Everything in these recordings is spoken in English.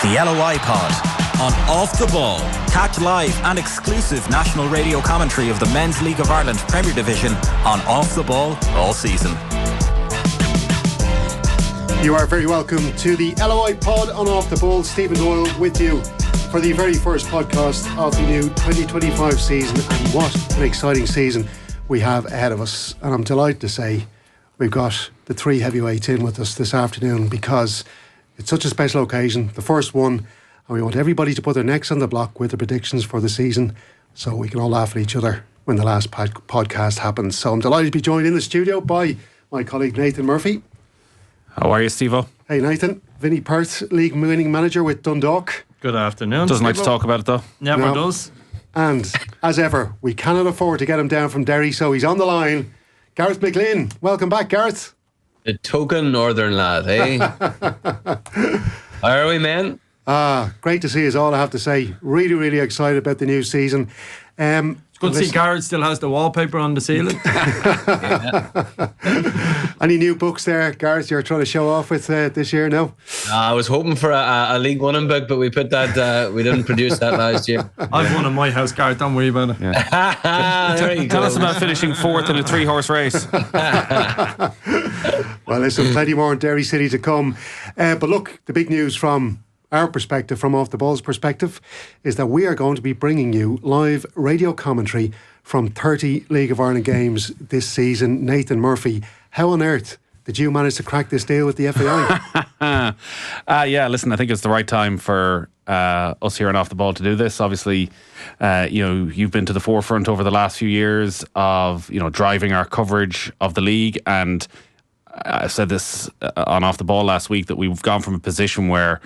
The LOI Pod on Off the Ball. Catch live and exclusive national radio commentary of the Men's League of Ireland Premier Division on Off the Ball all season. You are very welcome to the LOI Pod on Off the Ball. Stephen Doyle with you for the very first podcast of the new 2025 season. And what an exciting season we have ahead of us. And I'm delighted to say we've got the three heavyweights in with us this afternoon because it's such a special occasion, the first one, and we want everybody to put their necks on the block with the predictions for the season so we can all laugh at each other when the last podcast happens. So I'm delighted to be joined in the studio by my colleague Nathan Murphy. How are you, Steve-O? Hey Nathan. Vinny, Perth league winning manager with Dundalk. Good afternoon. Doesn't like to talk about it though. Never does. And as ever, we cannot afford to get him down from Derry, so he's on the line. Gareth McGlynn. Welcome back, Gareth. The token northern lad, eh? How are we, man? Great to see us all, I have to say. Really, really excited about the new season. It's good to see Gareth still has the wallpaper on the ceiling. Any new books there, Gareth, you're trying to show off with this year now? I was hoping for a League One book, but we put that. We didn't produce that last year. I've one in my house, Gareth. Don't worry about it. Yeah. Tell us about finishing fourth in a 3-horse race. Well, listen, plenty more in Derry City to come. But look, the big news from our perspective, from Off the Ball's perspective, is that we are going to be bringing you live radio commentary from 30 League of Ireland games this season. Nathan Murphy, how on earth did you manage to crack this deal with the FAI? Yeah, listen, I think it's the right time for us here on Off the Ball to do this. Obviously, you've been to the forefront over the last few years of, driving our coverage of the league, and I said this on Off the Ball last week that we've gone from a position where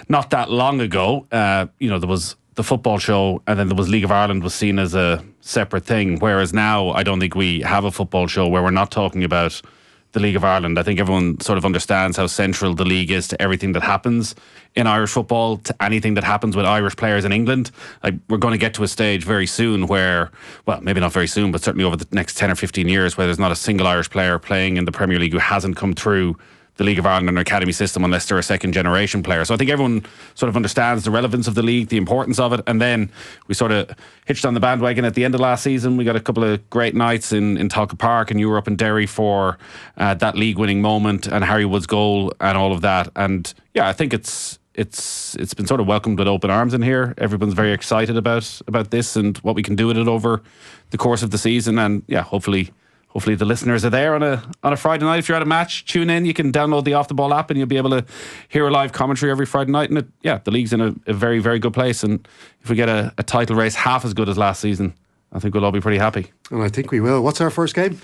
not that long ago, there was the football show and then there was League of Ireland was seen as a separate thing. Whereas now I don't think we have a football show where we're not talking about the League of Ireland. I think everyone sort of understands how central the league is to everything that happens in Irish football, to anything that happens with Irish players in England. Like, we're going to get to a stage very soon where, well, maybe not very soon, but certainly over the next 10 or 15 years, where there's not a single Irish player playing in the Premier League who hasn't come through the League of Ireland and academy system unless they're a second generation player. So I think everyone sort of understands the relevance of the league, the importance of it. And then we sort of hitched on the bandwagon at the end of last season. We got a couple of great nights in Talca Park, and you were up in Derry for that league winning moment and Harry Wood's goal and all of that. And yeah, I think it's been sort of welcomed with open arms in here. Everyone's very excited about this and what we can do with it over the course of the season. And yeah, hopefully the listeners are there on a Friday night. If you're at a match, tune in. You can download the Off the Ball app and you'll be able to hear a live commentary every Friday night. And the league's in a very, very good place. And if we get a title race half as good as last season, I think we'll all be pretty happy. And I think we will. What's our first game?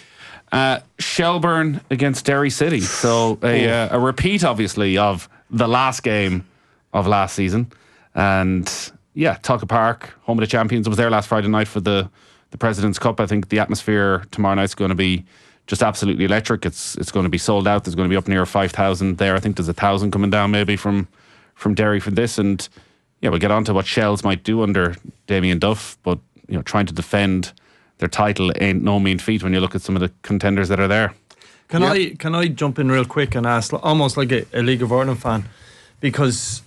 Shelbourne against Derry City. So a repeat, obviously, of the last game of last season. And yeah, Talca Park, home of the champions. I was there last Friday night for the President's Cup. I think the atmosphere tomorrow night's going to be just absolutely electric. It's going to be sold out. There's going to be up near 5,000 there. I think there's 1,000 coming down maybe from Derry for this. And yeah, we'll get on to what Shells might do under Damien Duff, but trying to defend their title ain't no mean feat when you look at some of the contenders that are there. Can I jump in real quick and ask, almost like a League of Ireland fan, because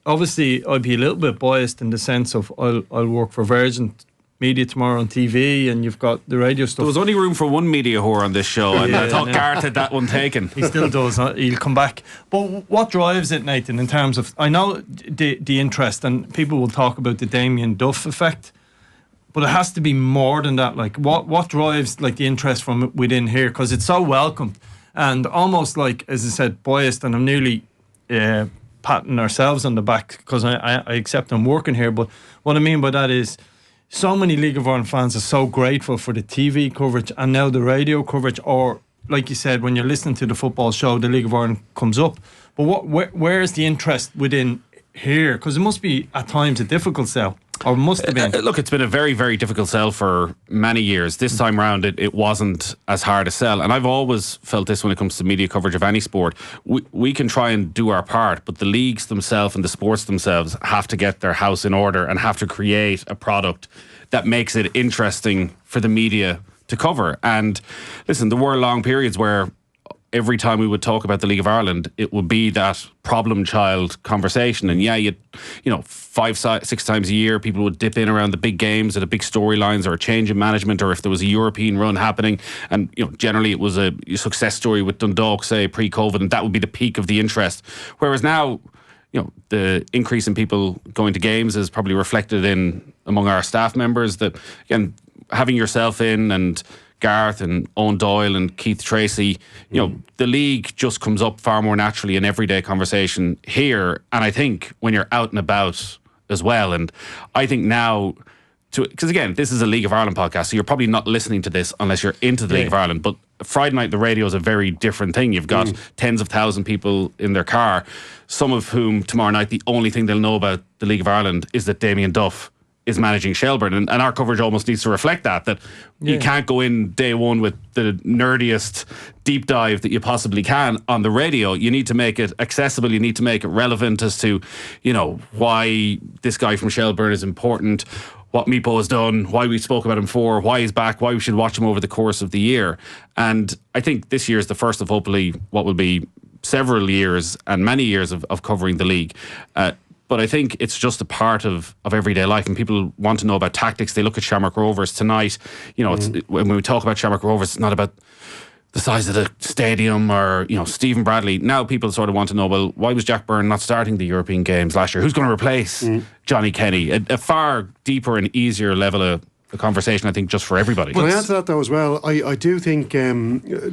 obviously I'd be a little bit biased in the sense of I'll work for Virgin Media tomorrow on TV, and you've got the radio stuff. There was only room for one media whore on this show, and I thought Gareth had that one taken. He still does. He'll come back. But what drives it, Nathan, in terms of, I know the interest, and people will talk about the Damien Duff effect, but it has to be more than that. Like, what drives the interest from within here? Because it's so welcomed, and almost as I said, biased, and I'm nearly patting ourselves on the back because I accept I'm working here. But what I mean by that is, so many League of Ireland fans are so grateful for the TV coverage and now the radio coverage, or like you said, when you're listening to the football show, the League of Ireland comes up. But where's the interest within here? Because it must be at times a difficult sell, or must have been. Look, it's been a very, very difficult sell for many years. This time round, it wasn't as hard a sell. And I've always felt this when it comes to media coverage of any sport. We can try and do our part, but the leagues themselves and the sports themselves have to get their house in order and have to create a product that makes it interesting for the media to cover. And listen, there were long periods where every time we would talk about the League of Ireland, it would be that problem child conversation. And yeah, you know, 5-6 times a year, people would dip in around the big games or the big storylines or a change in management, or if there was a European run happening. And, you know, generally it was a success story with Dundalk, say, pre-COVID, and that would be the peak of the interest. Whereas now, you know, the increase in people going to games is probably reflected in among our staff members. That, again, having yourself in, and Gareth and Owen Doyle and Keith Tracy, you know, the league just comes up far more naturally in everyday conversation here. And I think when you're out and about as well, and I think now, because again, this is a League of Ireland podcast, so you're probably not listening to this unless you're into the League of Ireland. But Friday night, the radio is a very different thing. You've got tens of thousands of people in their car, some of whom tomorrow night, the only thing they'll know about the League of Ireland is that Damien Duff is managing Shelbourne, and our coverage almost needs to reflect that you can't go in day one with the nerdiest deep dive that you possibly can on the radio. You need to make it accessible, you need to make it relevant as to, you know, why this guy from Shelbourne is important, what Meepo has done, why we spoke about him before, why he's back, why we should watch him over the course of the year. And I think this year is the first of hopefully what will be several years and many years of covering the league. But I think it's just a part of everyday life, and people want to know about tactics. They look at Shamrock Rovers tonight. You know, it's, when we talk about Shamrock Rovers, it's not about the size of the stadium or, you know, Stephen Bradley. Now people sort of want to know, well, why was Jack Byrne not starting the European games last year? Who's going to replace Johnny Kenny? A far deeper and easier level of the conversation, I think, just for everybody. Can I add to that though as well? I do think,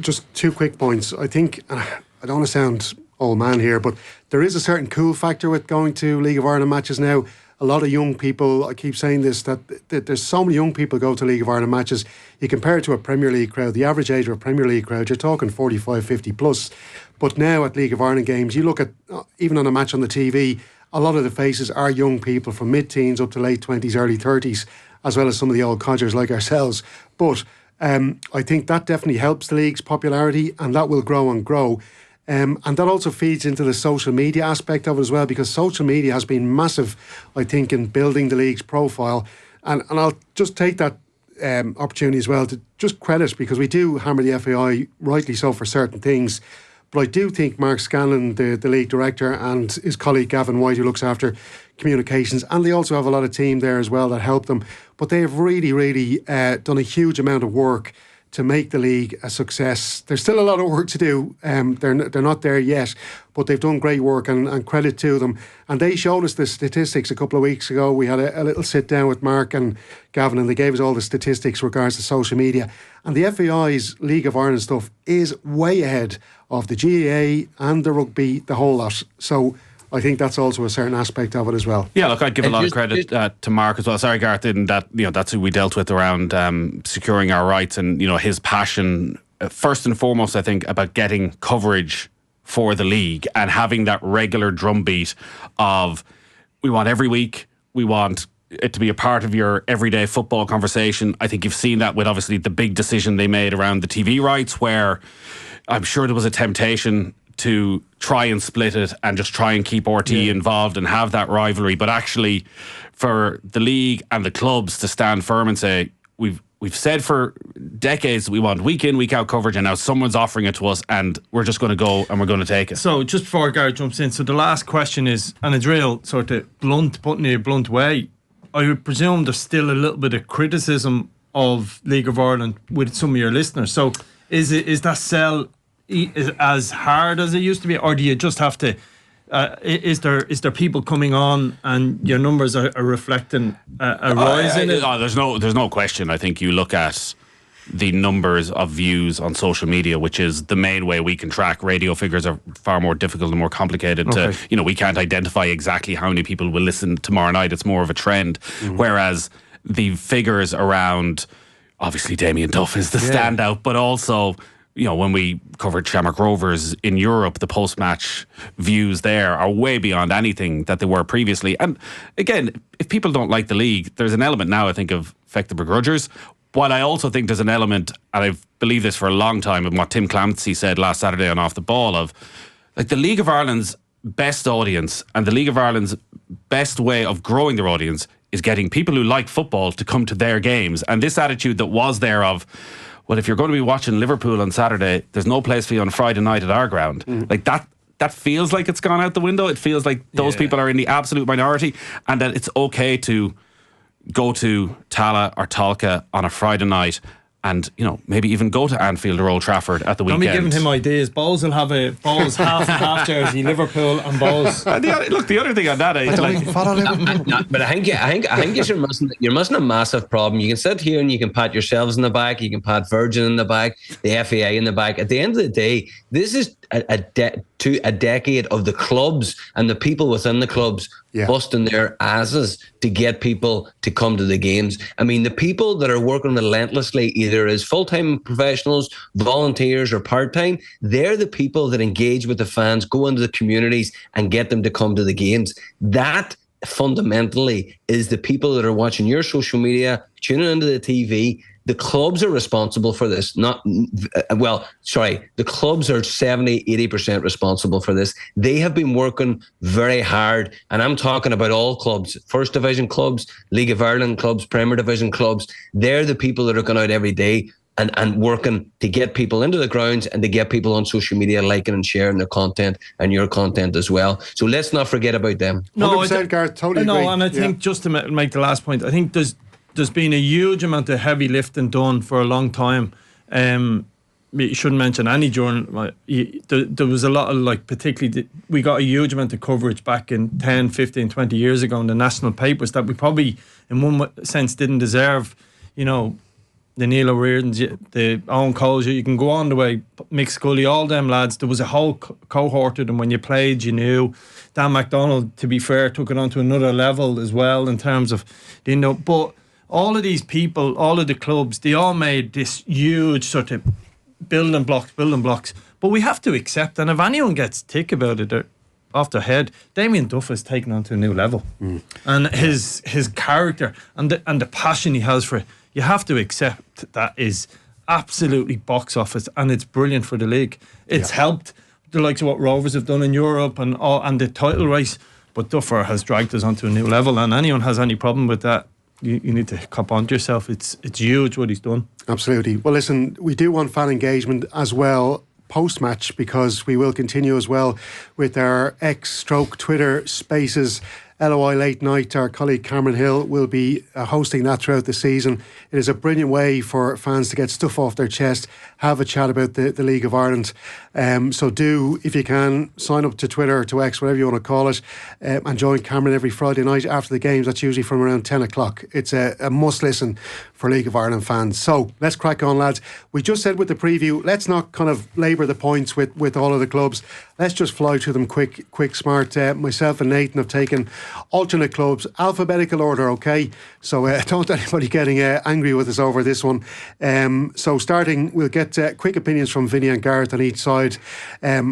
just 2 quick points. I think, I don't want to sound old man here, but there is a certain cool factor with going to League of Ireland matches now. A lot of young people, I keep saying this, that there's so many young people go to League of Ireland matches. You compare it to a Premier League crowd, the average age of a Premier League crowd, you're talking 45, 50 plus. But now at League of Ireland games, you look at, even on a match on the TV, a lot of the faces are young people from mid-teens up to late 20s, early 30s, as well as some of the old codgers like ourselves. But I think that definitely helps the league's popularity, and that will grow and grow. And that also feeds into the social media aspect of it as well, because social media has been massive, I think, in building the league's profile. And I'll just take that opportunity as well to just credit, because we do hammer the FAI, rightly so, for certain things. But I do think Mark Scanlon, the league director, and his colleague Gavin White, who looks after communications, and they also have a lot of team there as well that help them. But they have really, really done a huge amount of work to make the league a success. There's still a lot of work to do. They're not there yet, but they've done great work, and credit to them. And they showed us the statistics a couple of weeks ago. We had a little sit down with Mark and Gavin, and they gave us all the statistics regards to social media. And the FAI's League of Ireland stuff is way ahead of the GAA and the rugby, the whole lot. So I think that's also a certain aspect of it as well. Yeah, look, I'd give a lot of credit to Mark as well. Sorry, Gareth, in that, you know, that's who we dealt with around securing our rights, and, you know, his passion, first and foremost, I think, about getting coverage for the league and having that regular drumbeat of, we want every week, we want it to be a part of your everyday football conversation. I think you've seen that with, obviously, the big decision they made around the TV rights, where I'm sure there was a temptation to try and split it and just try and keep RT involved and have that rivalry. But actually, for the league and the clubs to stand firm and say, we've said for decades we want week in, week out coverage, and now someone's offering it to us, and we're just going to go and we're going to take it. So just before Gareth jumps in, so the last question is, and it's real sort of blunt, putting it a blunt way, I would presume there's still a little bit of criticism of League of Ireland with some of your listeners. So is that sell as hard as it used to be, or do you just have to? Is there people coming on and your numbers are reflecting a rise in it? There's no question. I think you look at the numbers of views on social media, which is the main way we can track. Radio figures are far more difficult and more complicated to, you know, we can't identify exactly how many people will listen tomorrow night. It's more of a trend. Whereas the figures around, obviously Damien Duff is the standout, but also, you know, when we covered Shamrock Rovers in Europe, the post-match views there are way beyond anything that they were previously. And again, if people don't like the league, there's an element now, I think, of effective begrudgers. While I also think there's an element, and I've believed this for a long time, in what Tim Clancy said last Saturday on Off the Ball, of like the League of Ireland's best audience and the League of Ireland's best way of growing their audience is getting people who like football to come to their games. And this attitude that was there of, well, if you're going to be watching Liverpool on Saturday, there's no place for you on Friday night at our ground. Like that feels like it's gone out the window. It feels like those people are in the absolute minority, and that it's okay to go to Tala or Talca on a Friday night, and maybe even go to Anfield or Old Trafford at the weekend. Don't be giving him ideas. Bowes will have a half and half jersey, Liverpool and Bowes. Look, the other thing on that is, but I think you're missing a massive problem. You can sit here and you can pat yourselves in the back, you can pat Virgin in the back, the FAI in the back. At the end of the day, this is a decade of the clubs and the people within the clubs busting their asses to get people to come to the games. I mean, the people that are working relentlessly, either as full-time professionals, volunteers or part-time, they're the people that engage with the fans, go into the communities and get them to come to the games. That fundamentally is the people that are watching your social media, tuning into the TV. The clubs are responsible for this. The clubs are 70, 80% responsible for this. They have been working very hard, and I'm talking about all clubs, First Division clubs, League of Ireland clubs, Premier Division clubs. They're the people that are going out every day and working to get people into the grounds and to get people on social media liking and sharing their content and your content as well. So let's not forget about them. No, 100%, Gareth, totally agree. And I think just to make the last point, I think there's been a huge amount of heavy lifting done for a long time. You shouldn't mention any during. There was a lot of, particularly, we got a huge amount of coverage back in 10, 15, 20 years ago in the national papers that we probably, in one sense, didn't deserve. The Neil O'Riordan's, the Owen Coles, you can go on the way, Mick Scully, all them lads. There was a whole cohort of them. When you played, you knew. Dan MacDonald, to be fair, took it on to another level as well in terms of, but all of these people, all of the clubs, they all made this huge sort of building blocks. But we have to accept, and if anyone gets tick about it, they're off their head. Damien Duff has taken on to a new level. And his character and the passion he has for it, you have to accept that is absolutely box office, and it's brilliant for the league. It's helped the likes of what Rovers have done in Europe and the title race, but Duffer has dragged us onto a new level, and anyone has any problem with that, you need to cop onto yourself. It's huge what he's done. Absolutely. Well, listen, we do want fan engagement as well post-match, because we will continue as well with our X/Twitter Spaces LOI Late Night. Our colleague Cameron Hill will be hosting that throughout the season. It is a brilliant way for fans to get stuff off their chest, have a chat about the League of Ireland. So do, if you can, sign up to Twitter or to X, whatever you want to call it, and join Cameron every Friday night after the games. That's usually from around 10 o'clock. It's a must listen for League of Ireland fans. So let's crack on, lads. We just said with the preview, let's not kind of labour the points with all of the clubs. Let's just fly through them quick, smart. Myself and Nathan have taken alternate clubs, alphabetical order, okay? So don't anybody getting angry with us over this one. So starting, we'll get quick opinions from Vinny and Gareth on each side.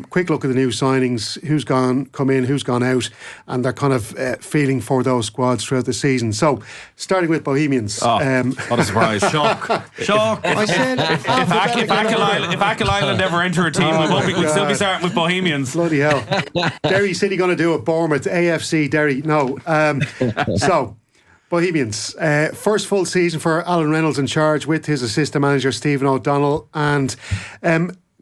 Quick look at the new signings, who's come in, who's gone out, and their kind of feeling for those squads throughout the season. So starting with Bohemians. What a surprise. Shock. I said if Achill Island ever enter a team, we'd still be starting with Bohemians. Bloody hell. Derry City going to do it. Bournemouth, AFC Derry. No. So Bohemians, first full season for Alan Reynolds in charge with his assistant manager Stephen O'Donnell, and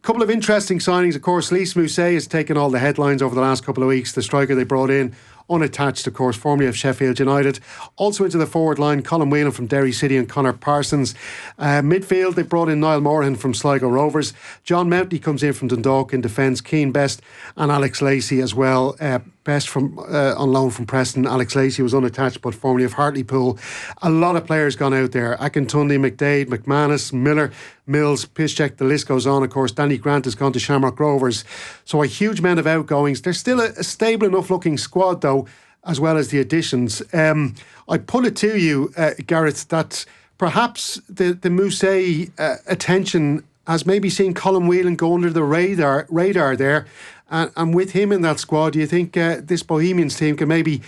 couple of interesting signings. Of course, Lys Mousset has taken all the headlines over the last couple of weeks. The striker they brought in, unattached, of course, formerly of Sheffield United. Also into the forward line, Colin Whelan from Derry City and Connor Parsons. Midfield, they brought in Niall Morahan from Sligo Rovers. John Mountney comes in from Dundalk in defence. Keane Best and Alex Lacey as well. Best from on loan from Preston. Alex Lacey was unattached, but formerly of Hartlepool. A lot of players gone out there. Akintunde, McDade, McManus, Miller, Mills, Piszczek, the list goes on. Of course, Danny Grant has gone to Shamrock Rovers. So a huge amount of outgoings. There's still a stable enough looking squad though, as well as the additions. I put it to you, Gareth, that perhaps the Mousset attention has maybe seen Colin Whelan go under the radar there. And with him in that squad, do you think this Bohemians team can maybe,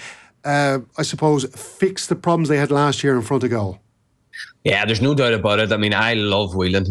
I suppose, fix the problems they had last year in front of goal? Yeah, there's no doubt about it. I mean, I love Whelan.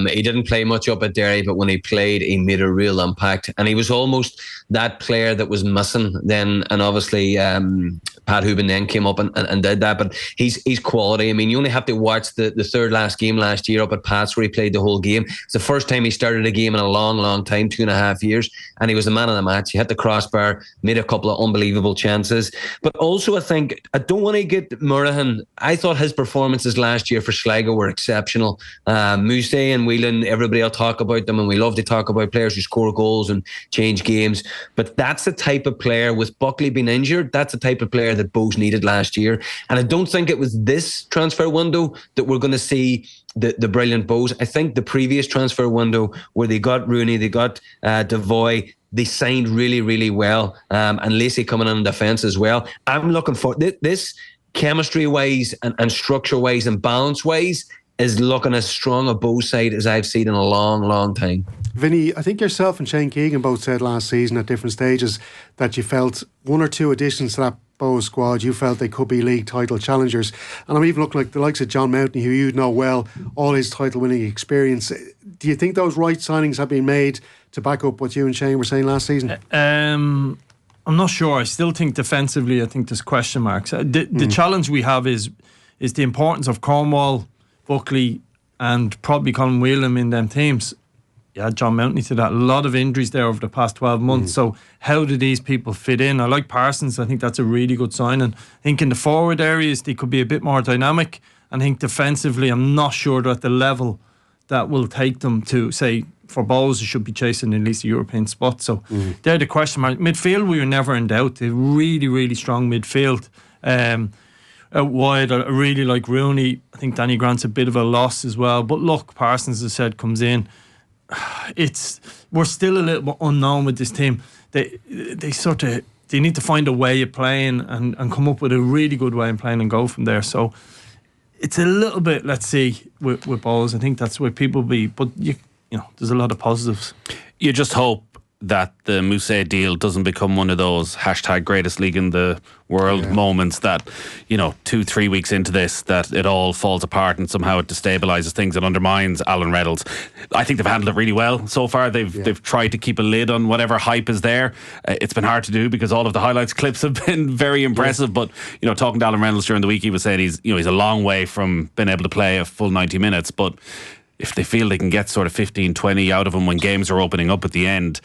He didn't play much up at Derry, but when he played, he made a real impact. And he was almost that player that was missing then. And obviously, Pat Hooban then came up and did that. But he's quality. I mean, you only have to watch the third last game last year up at Pat's where he played the whole game. It's the first time he started a game in a long, long time, 2.5 years. And he was the man of the match. He hit the crossbar, made a couple of unbelievable chances. But also, I think, I don't want to get Murrahan. I thought his performances last year for Sligo were exceptional. Muse and Whelan, everybody will talk about them, and we love to talk about players who score goals and change games. But that's the type of player, with Buckley being injured, that's the type of player that Bohs needed last year. And I don't think it was this transfer window that we're going to see the brilliant Bohs. I think the previous transfer window, where they got Rooney, they got Devoy, they signed really, really well. And Lacey coming in defence as well. I'm looking for this chemistry-wise and structure-wise and balance-wise is looking as strong a Bohs side as I've seen in a long, long time. Vinny, I think yourself and Shane Keegan both said last season at different stages that you felt one or two additions to that Bohs squad, you felt they could be league title challengers. And I'm even looking like the likes of John Mountney, who you know well, all his title winning experience. Do you think those right signings have been made to back up what you and Shane were saying last season? I'm not sure. I still think defensively, I think there's question marks. The challenge we have is the importance of Cornwall, Buckley, and probably Colin Whelan in them teams. Yeah, John Mountney to that. A lot of injuries there over the past 12 months. So how do these people fit in? I like Parsons. I think that's a really good signing. I think in the forward areas, they could be a bit more dynamic. And I think defensively, I'm not sure they're at the level that will take them to, say, for Bohs, they should be chasing at least a European spot. So they're the question mark. Midfield, we were never in doubt. They're really, really strong midfield. Out wide, I really like Rooney. I think Danny Grant's a bit of a loss as well. But look, Parsons, as I said, comes in. We're still a little bit unknown with this team. They need to find a way of playing and come up with a really good way of playing and go from there. So it's a little bit, let's see, with Bohs. I think that's where people be. But you know, there's a lot of positives. You just hope that the Mousse deal doesn't become one of those #greatest league in the world moments that, you know, 2-3 weeks into this, that it all falls apart and somehow it destabilises things and undermines Alan Reynolds. I think they've handled it really well so far. They've tried to keep a lid on whatever hype is there. It's been hard to do because all of the highlights clips have been very impressive. But, you know, talking to Alan Reynolds during the week, he was saying he's a long way from being able to play a full 90 minutes, but if they feel they can get sort of 15-20 out of him when games are opening up at the end,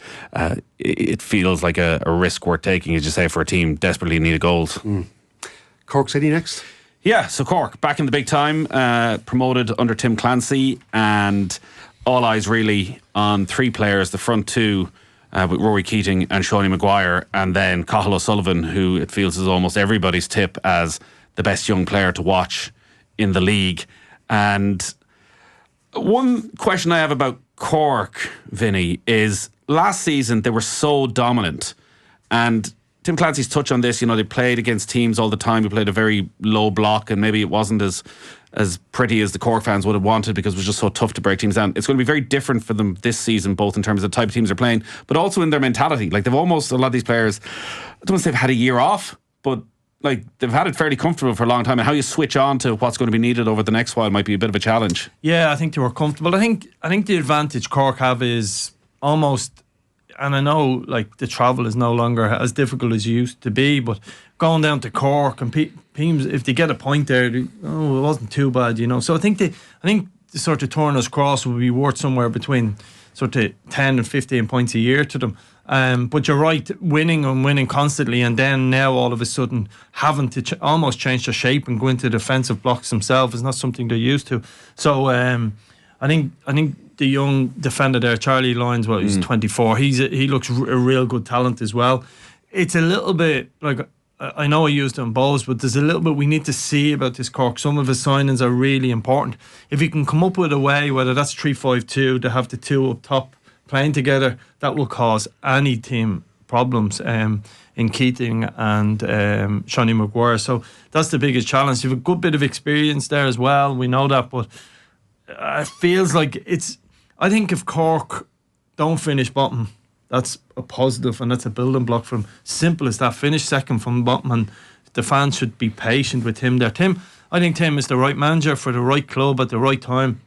it feels like a risk worth taking, as you say, for a team desperately in need of goals. Cork City next? Yeah, so Cork, back in the big time, promoted under Tim Clancy, and all eyes really on three players, the front two, with Rory Keating and Shawnee Maguire, and then Cathal O'Sullivan, who it feels is almost everybody's tip as the best young player to watch in the league. And one question I have about Cork, Vinny, is last season they were so dominant, and Tim Clancy's touched on this. You know, they played against teams all the time who played a very low block, and maybe it wasn't as pretty as the Cork fans would have wanted because it was just so tough to break teams down. It's going to be very different for them this season, both in terms of the type of teams they're playing, but also in their mentality. Like, they've almost, a lot of these players, I don't want to say they've had a year off, but like, they've had it fairly comfortable for a long time, and how you switch on to what's going to be needed over the next while might be a bit of a challenge. Yeah, I think they were comfortable. I think the advantage Cork have is almost, and I know like the travel is no longer as difficult as it used to be, but going down to Cork and teams, if they get a point there, it wasn't too bad, you know. So I think the sort of Turner's Cross will be worth somewhere between sort of 10 and 15 points a year to them. But you're right, winning constantly, and then now all of a sudden having to almost change their shape and go into defensive blocks themselves is not something they're used to. So I think the young defender there, Charlie Lyons, he's 24. He looks a real good talent as well. It's a little bit like, I know I used it on Bohs, but there's a little bit we need to see about this Cork. Some of his signings are really important. If he can come up with a way, whether that's 3-5-2, to have the two up top playing together, that will cause any team problems in Keating and Shawnee Maguire. So that's the biggest challenge. You have a good bit of experience there as well, we know that, but it feels like I think if Cork don't finish bottom, that's a positive and that's a building block for him. Simple as that. Finish second from bottom, and the fans should be patient with him there. Tim, I think Tim is the right manager for the right club at the right time,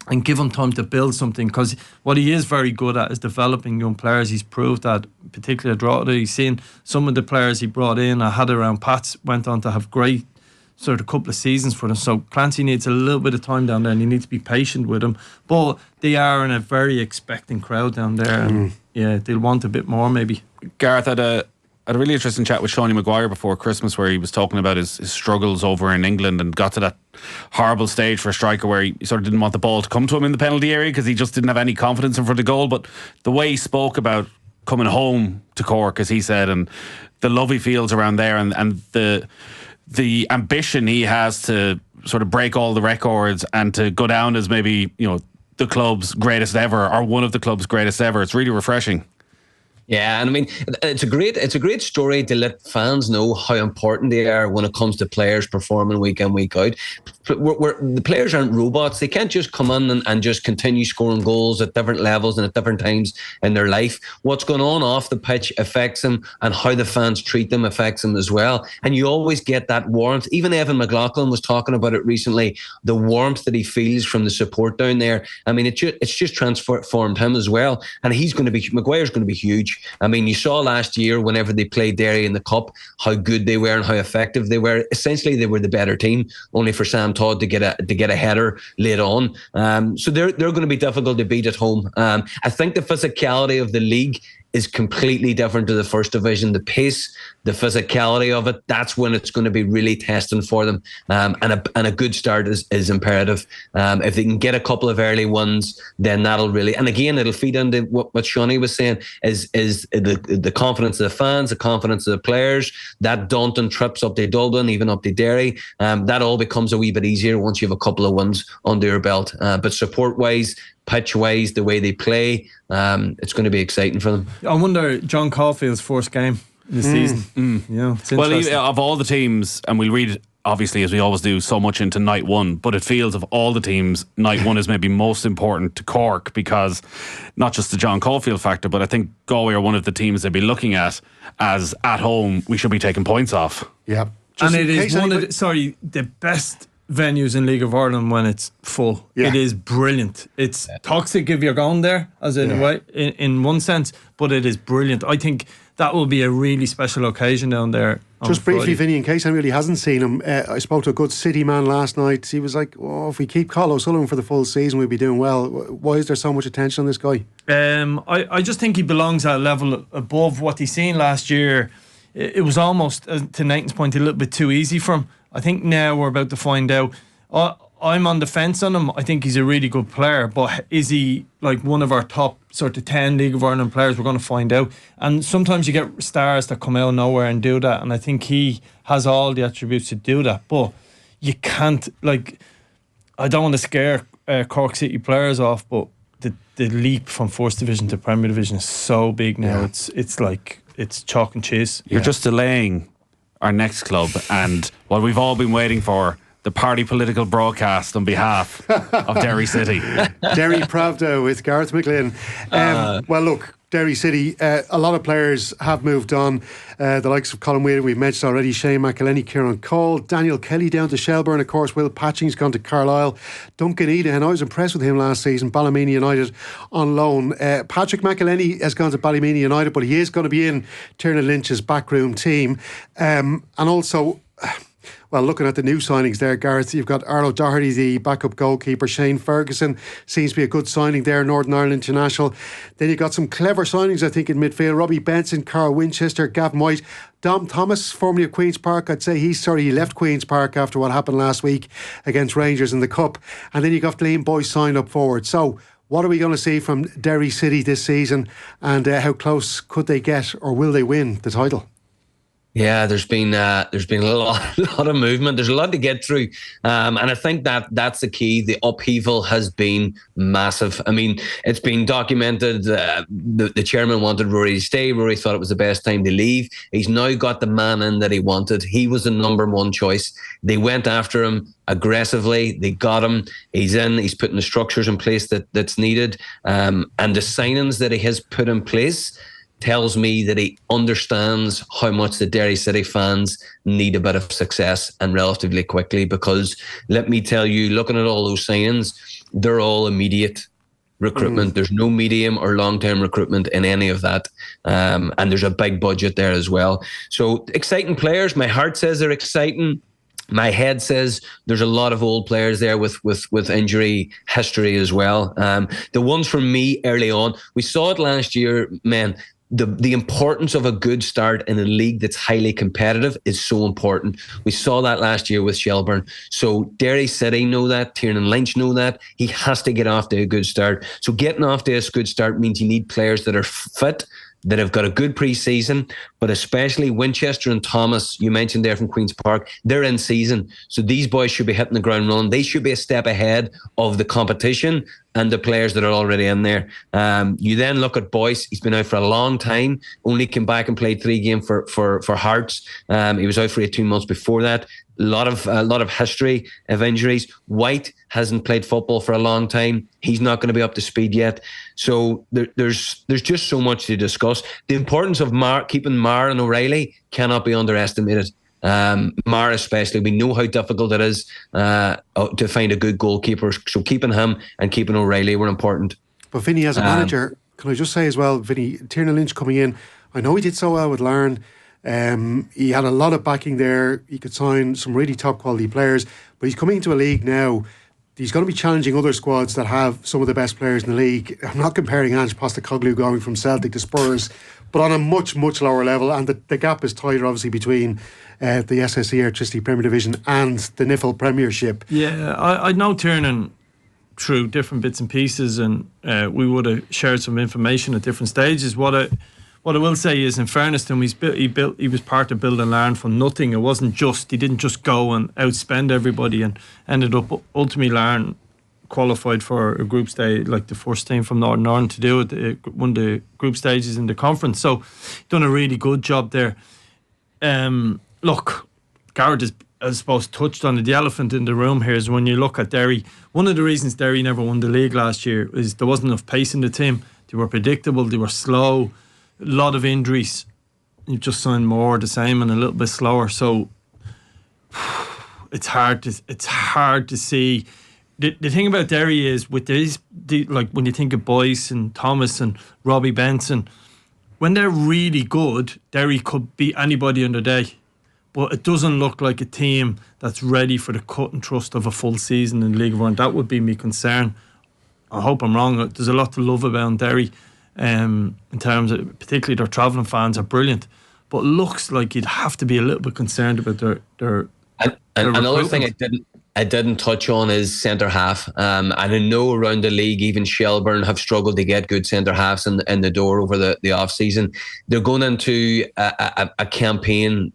and give him time to build something, because what he is very good at is developing young players. He's proved that, particularly at Drogheda. He's seen some of the players he brought in, had around Pats, went on to have great sort of couple of seasons for them. So Clancy needs a little bit of time down there, and you need to be patient with him. But they are in a very expecting crowd down there, and yeah, they'll want a bit more maybe. Gareth had a really interesting chat with Seanie Maguire before Christmas, where he was talking about his struggles over in England, and got to that horrible stage for a striker where he sort of didn't want the ball to come to him in the penalty area because he just didn't have any confidence in front of goal. But the way he spoke about coming home to Cork, as he said, and the love he feels around there, and the ambition he has to sort of break all the records and to go down as maybe, the club's greatest ever, or one of the club's greatest ever. It's really refreshing. Yeah, and I mean, it's a great story to let fans know how important they are when it comes to players performing week in, week out. The players aren't robots. They can't just come in and just continue scoring goals at different levels and at different times in their life. What's going on off the pitch affects them, and how the fans treat them affects them as well. And you always get that warmth. Even Evan McLaughlin was talking about it recently, the warmth that he feels from the support down there. I mean, it's just transformed him as well. And Maguire's going to be huge. I mean, you saw last year whenever they played Derry in the Cup, how good they were and how effective they were. Essentially, they were the better team, only for Sam Todd to get a header late on. So they're going to be difficult to beat at home. I think the physicality of the league is completely different to the first division. The pace, the physicality of it, that's when it's going to be really testing for them. And a good start is imperative. If they can get a couple of early ones, then that'll really, and again, it'll feed into what Seanie was saying, is the confidence of the fans, the confidence of the players, that daunting trips up to Dublin, even up to Derry, that all becomes a wee bit easier once you have a couple of wins under your belt. But support-wise, pitch-wise, the way they play, it's going to be exciting for them. I wonder, John Caulfield's first game in the season. Well, of all the teams, and we'll read, obviously, as we always do, so much into night one, but it feels of all the teams, night one is maybe most important to Cork, because not just the John Caulfield factor, but I think Galway are one of the teams they'd be looking at as, at home, we should be taking points off. Yeah. And it is one of the best venues in League of Ireland when it's full. Yeah. It is brilliant. It's toxic if you're going there, as in way, in one sense, but it is brilliant. I think that will be a really special occasion down there. Just briefly, Vinny, in case anybody hasn't seen him, I spoke to a good City man last night. He was like, if we keep Colin O'Sullivan for the full season, we'll be doing well. Why is there so much attention on this guy? I just think he belongs at a level above what he's seen last year. It was almost, to Nathan's point, a little bit too easy for him. I think now we're about to find out. I'm on the fence on him. I think he's a really good player, but is he like one of our top sort of 10 League of Ireland players? We're going to find out. And sometimes you get stars that come out of nowhere and do that, and I think he has all the attributes to do that. But you can't, I don't want to scare Cork City players off, but the leap from First Division to Premier Division is so big now. Yeah. It's like it's chalk and cheese. You're just delaying our next club and what we've all been waiting for, the party political broadcast on behalf of Derry City. Derry Pravda with Gareth McGlynn. Well, look, Derry City, a lot of players have moved on. The likes of Colin Whelan, we've mentioned already, Shane McElhenney, Kieran Cole, Daniel Kelly down to Shelbourne, of course, Will Patching's gone to Carlisle, Duncan Edahan, I was impressed with him last season, Ballymena United on loan. Patrick McElhenney has gone to Ballymena United, but he is going to be in Tiernan Lynch's backroom team. And also, well, looking at the new signings there, Gareth, you've got Arlo Doherty, the backup goalkeeper. Shane Ferguson seems to be a good signing there, Northern Ireland International. Then you've got some clever signings, I think, in midfield. Robbie Benson, Carl Winchester, Gavin White, Dom Thomas, formerly of Queen's Park. I'd say he left Queen's Park after what happened last week against Rangers in the Cup. And then you've got Liam Boyce signed up forward. So what are we going to see from Derry City this season, and how close could they get, or will they win the title? Yeah, there's been a lot of movement. There's a lot to get through, and I think that's the key. The upheaval has been massive. I mean, it's been documented. The chairman wanted Rory to stay. Rory thought it was the best time to leave. He's now got the man in that he wanted. He was the number one choice. They went after him aggressively. They got him. He's in. He's putting the structures in place that's needed, and the signings that he has put in place, tells me that he understands how much the Derry City fans need a bit of success and relatively quickly, because let me tell you, looking at all those signings, they're all immediate recruitment. There's no medium or long-term recruitment in any of that. And there's a big budget there as well. So exciting players. My heart says they're exciting. My head says there's a lot of old players there with injury history as well. The ones from me early on, we saw it last year, man. The importance of a good start in a league that's highly competitive is so important. We saw that last year with Shelbourne. So Derry City know that. Tiernan Lynch know that. He has to get off to a good start. So getting off to a good start means you need players that are fit, that have got a good pre-season, but especially Winchester and Thomas, you mentioned there from Queen's Park, they're in season. So these boys should be hitting the ground running. They should be a step ahead of the competition and the players that are already in there. You then look at Boyce. He's been out for a long time, only came back and played 3 games for Hearts. He was out for 18 months before that. A lot of history of injuries. White hasn't played football for a long time. He's not going to be up to speed yet. So there's just so much to discuss. The importance of keeping Marr and O'Reilly cannot be underestimated. Marr especially, we know how difficult it is to find a good goalkeeper. So keeping him and keeping O'Reilly were important. But Vinny, as a manager, can I just say as well, Vinny, Tiernan Lynch coming in, I know he did so well with Larne. He had a lot of backing there. He could sign some really top quality players, but he's coming into a league now. He's going to be challenging other squads that have some of the best players in the league. I'm not comparing Ange Postecoglou going from Celtic to Spurs, but on a much, much lower level. And the gap is tighter, obviously, between the SSE Electricity Premier Division and the NIFL Premiership. Yeah, I know Tiernan through different bits and pieces, and we would have shared some information at different stages. What I will say is, in fairness to him, he was part of building Larne from nothing. It wasn't he didn't just go and outspend everybody, and ended up ultimately Larne qualified for a group stage, like the first team from Northern Ireland to do it, won the group stages in the conference. So done a really good job there. Look, Gareth is, I suppose, touched on it. The elephant in the room here is when you look at Derry. One of the reasons Derry never won the league last year is there wasn't enough pace in the team. They were predictable, they were slow. A lot of injuries. You've just signed more the same and a little bit slower. So it's hard to see. The thing about Derry is with these, like when you think of Boyce and Thomas and Robbie Benson, when they're really good, Derry could beat anybody on the day. But it doesn't look like a team that's ready for the cut and thrust of a full season in League of Ireland. That would be my concern. I hope I'm wrong. There's a lot to love about Derry. In terms of particularly their travelling fans are brilliant, but it looks like you'd have to be a little bit concerned about their another thing I didn't touch on is centre half. And I know around the league, even Shelbourne have struggled to get good centre halves in the door over the off season. They're going into a campaign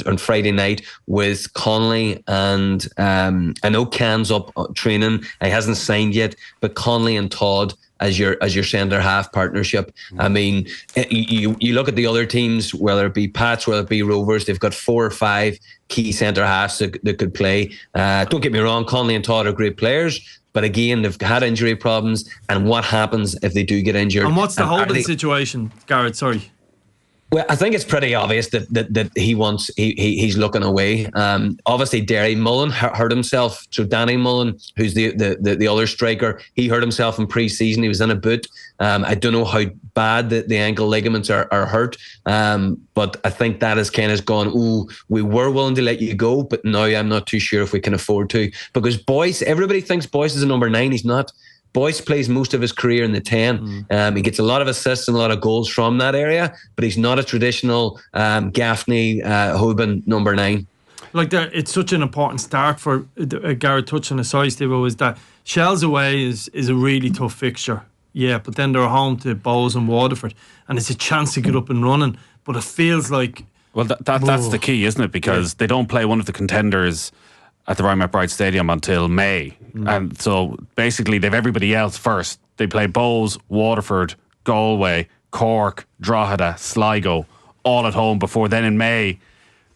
on Friday night with Conley and I know Can's up training. He hasn't signed yet, but Conley and Todd as your centre half partnership. I mean, you look at the other teams, whether it be Pats, whether it be Rovers, they've got 4 or 5 key centre halves that could play. Don't get me wrong, Conley and Todd are great players, but again, they've had injury problems. And what happens if they do get injured? And what's the holding situation, Gareth? Sorry. Well, I think it's pretty obvious that he's looking away. Obviously, Derry Mullen hurt himself. So Danny Mullen, who's the other striker, he hurt himself in pre-season. He was in a boot. I don't know how bad the ankle ligaments are hurt, but I think that has kind of gone, ooh, we were willing to let you go, but now I'm not too sure if we can afford to. Because Boyce, everybody thinks Boyce is a number 9. He's not. Boyce plays most of his career in the 10. He gets a lot of assists and a lot of goals from that area, but he's not a traditional Gaffney, Hoban number 9. Like it's such an important start for Gareth touching the side, Steve, is that Shells away is a really tough fixture. Yeah, but then they're home to Bowes and Waterford, and it's a chance to get up and running. But it feels like... Well, that's the key, isn't it? Because they don't play one of the contenders at the Ryan McBride Stadium until May. And so basically they've everybody else first. They play Bowes, Waterford, Galway, Cork, Drogheda, Sligo, all at home before then in May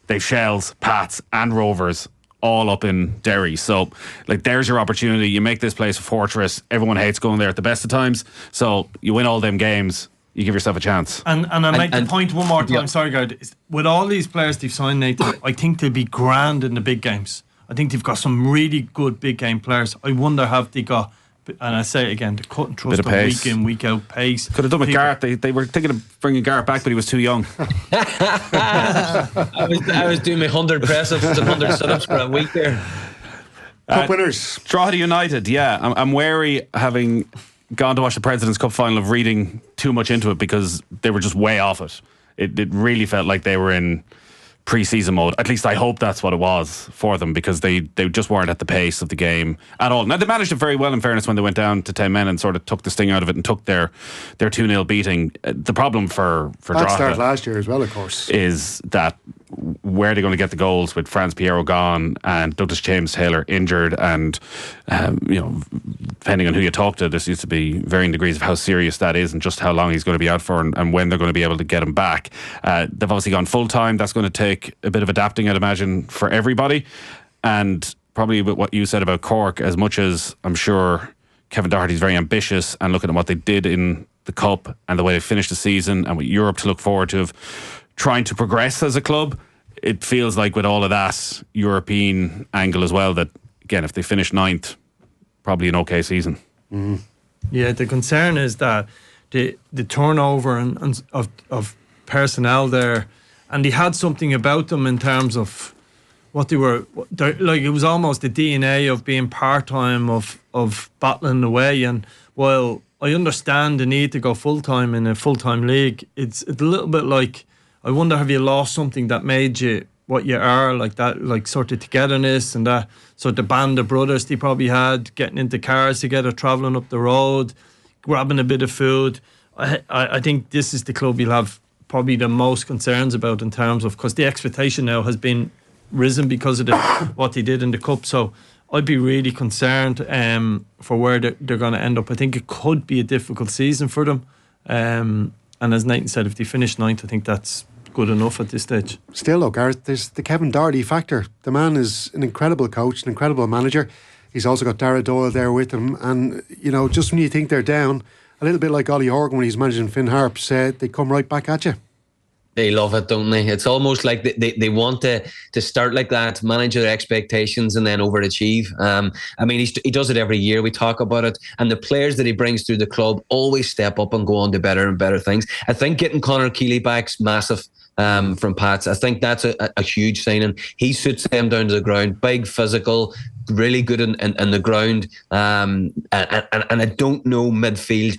they've Shells, Pats and Rovers all up in Derry. So like there's your opportunity. You make this place a fortress. Everyone hates going there at the best of times. So you win all them games, you give yourself a chance. And I make the and- point one more time. yeah. Sorry, Gareth. With all these players they've signed, Nathan, I think they'll be grand in the big games. I think they've got some really good big game players. I wonder have they got, and I say it again, the cut and thrust Bit of of pace. week in, week out pace. Could have done with People- Gareth. They were thinking of bringing Gareth back, but he was too young. I was doing my 100 press-ups and 100 sit-ups for a week there. Cup winners. Drogheda United, yeah. I'm wary, having gone to watch the President's Cup final, of reading too much into it because they were just way off it. It really felt like they were in pre-season mode. At least I hope that's what it was for them, because they just weren't at the pace of the game at all. Now, they managed it very well, in fairness, when they went down to 10 men and sort of took the sting out of it and took their 2-0 beating. The problem for Bad start Drogheda last year as well, of course. is that where are they going to get the goals with Franz Piero gone and Douglas James Taylor injured, and depending on who you talk to, there seems to be varying degrees of how serious that is and just how long he's going to be out for, and when they're going to be able to get him back. They've obviously gone full time. That's going to take a bit of adapting, I'd imagine, for everybody. And probably with what you said about Cork, as much as I'm sure Kevin Doherty's very ambitious and looking at what they did in the Cup and the way they finished the season and with Europe to look forward to, of trying to progress as a club, it feels like with all of that European angle as well, that again, if they finish 9th, probably an okay season. Yeah, the concern is that the turnover and of personnel there, and they had something about them in terms of what they were like. It was almost the DNA of being part-time, of battling away. And while I understand the need to go full-time in a full-time league, it's a little bit like, I wonder, have you lost something that made you what you are, like that, like sort of togetherness and that sort of band of brothers they probably had, getting into cars together, travelling up the road, grabbing a bit of food. I think this is the club you'll have probably the most concerns about, in terms of, because the expectation now has been risen because of what they did in the Cup. So I'd be really concerned for where they're going to end up. I think it could be a difficult season for them. And as Nathan said, if they finish 9th, I think that's good enough at this stage. Still though, Gareth, there's the Kevin Doherty factor. The man is an incredible coach, an incredible manager. He's also got Doyle there with him, and just when you think they're down, a little bit like Ollie Horgan when he's managing Finn Harps, they come right back at you. They love it, don't they? It's almost like they want to start like that, manage their expectations and then overachieve. I mean, he does it every year. We talk about it. And the players that he brings through the club always step up and go on to better and better things. I think getting Conor Keeley back's massive. From Pats, I think that's a huge signing. He suits them down to the ground, big, physical, really good in the ground, and I don't know midfield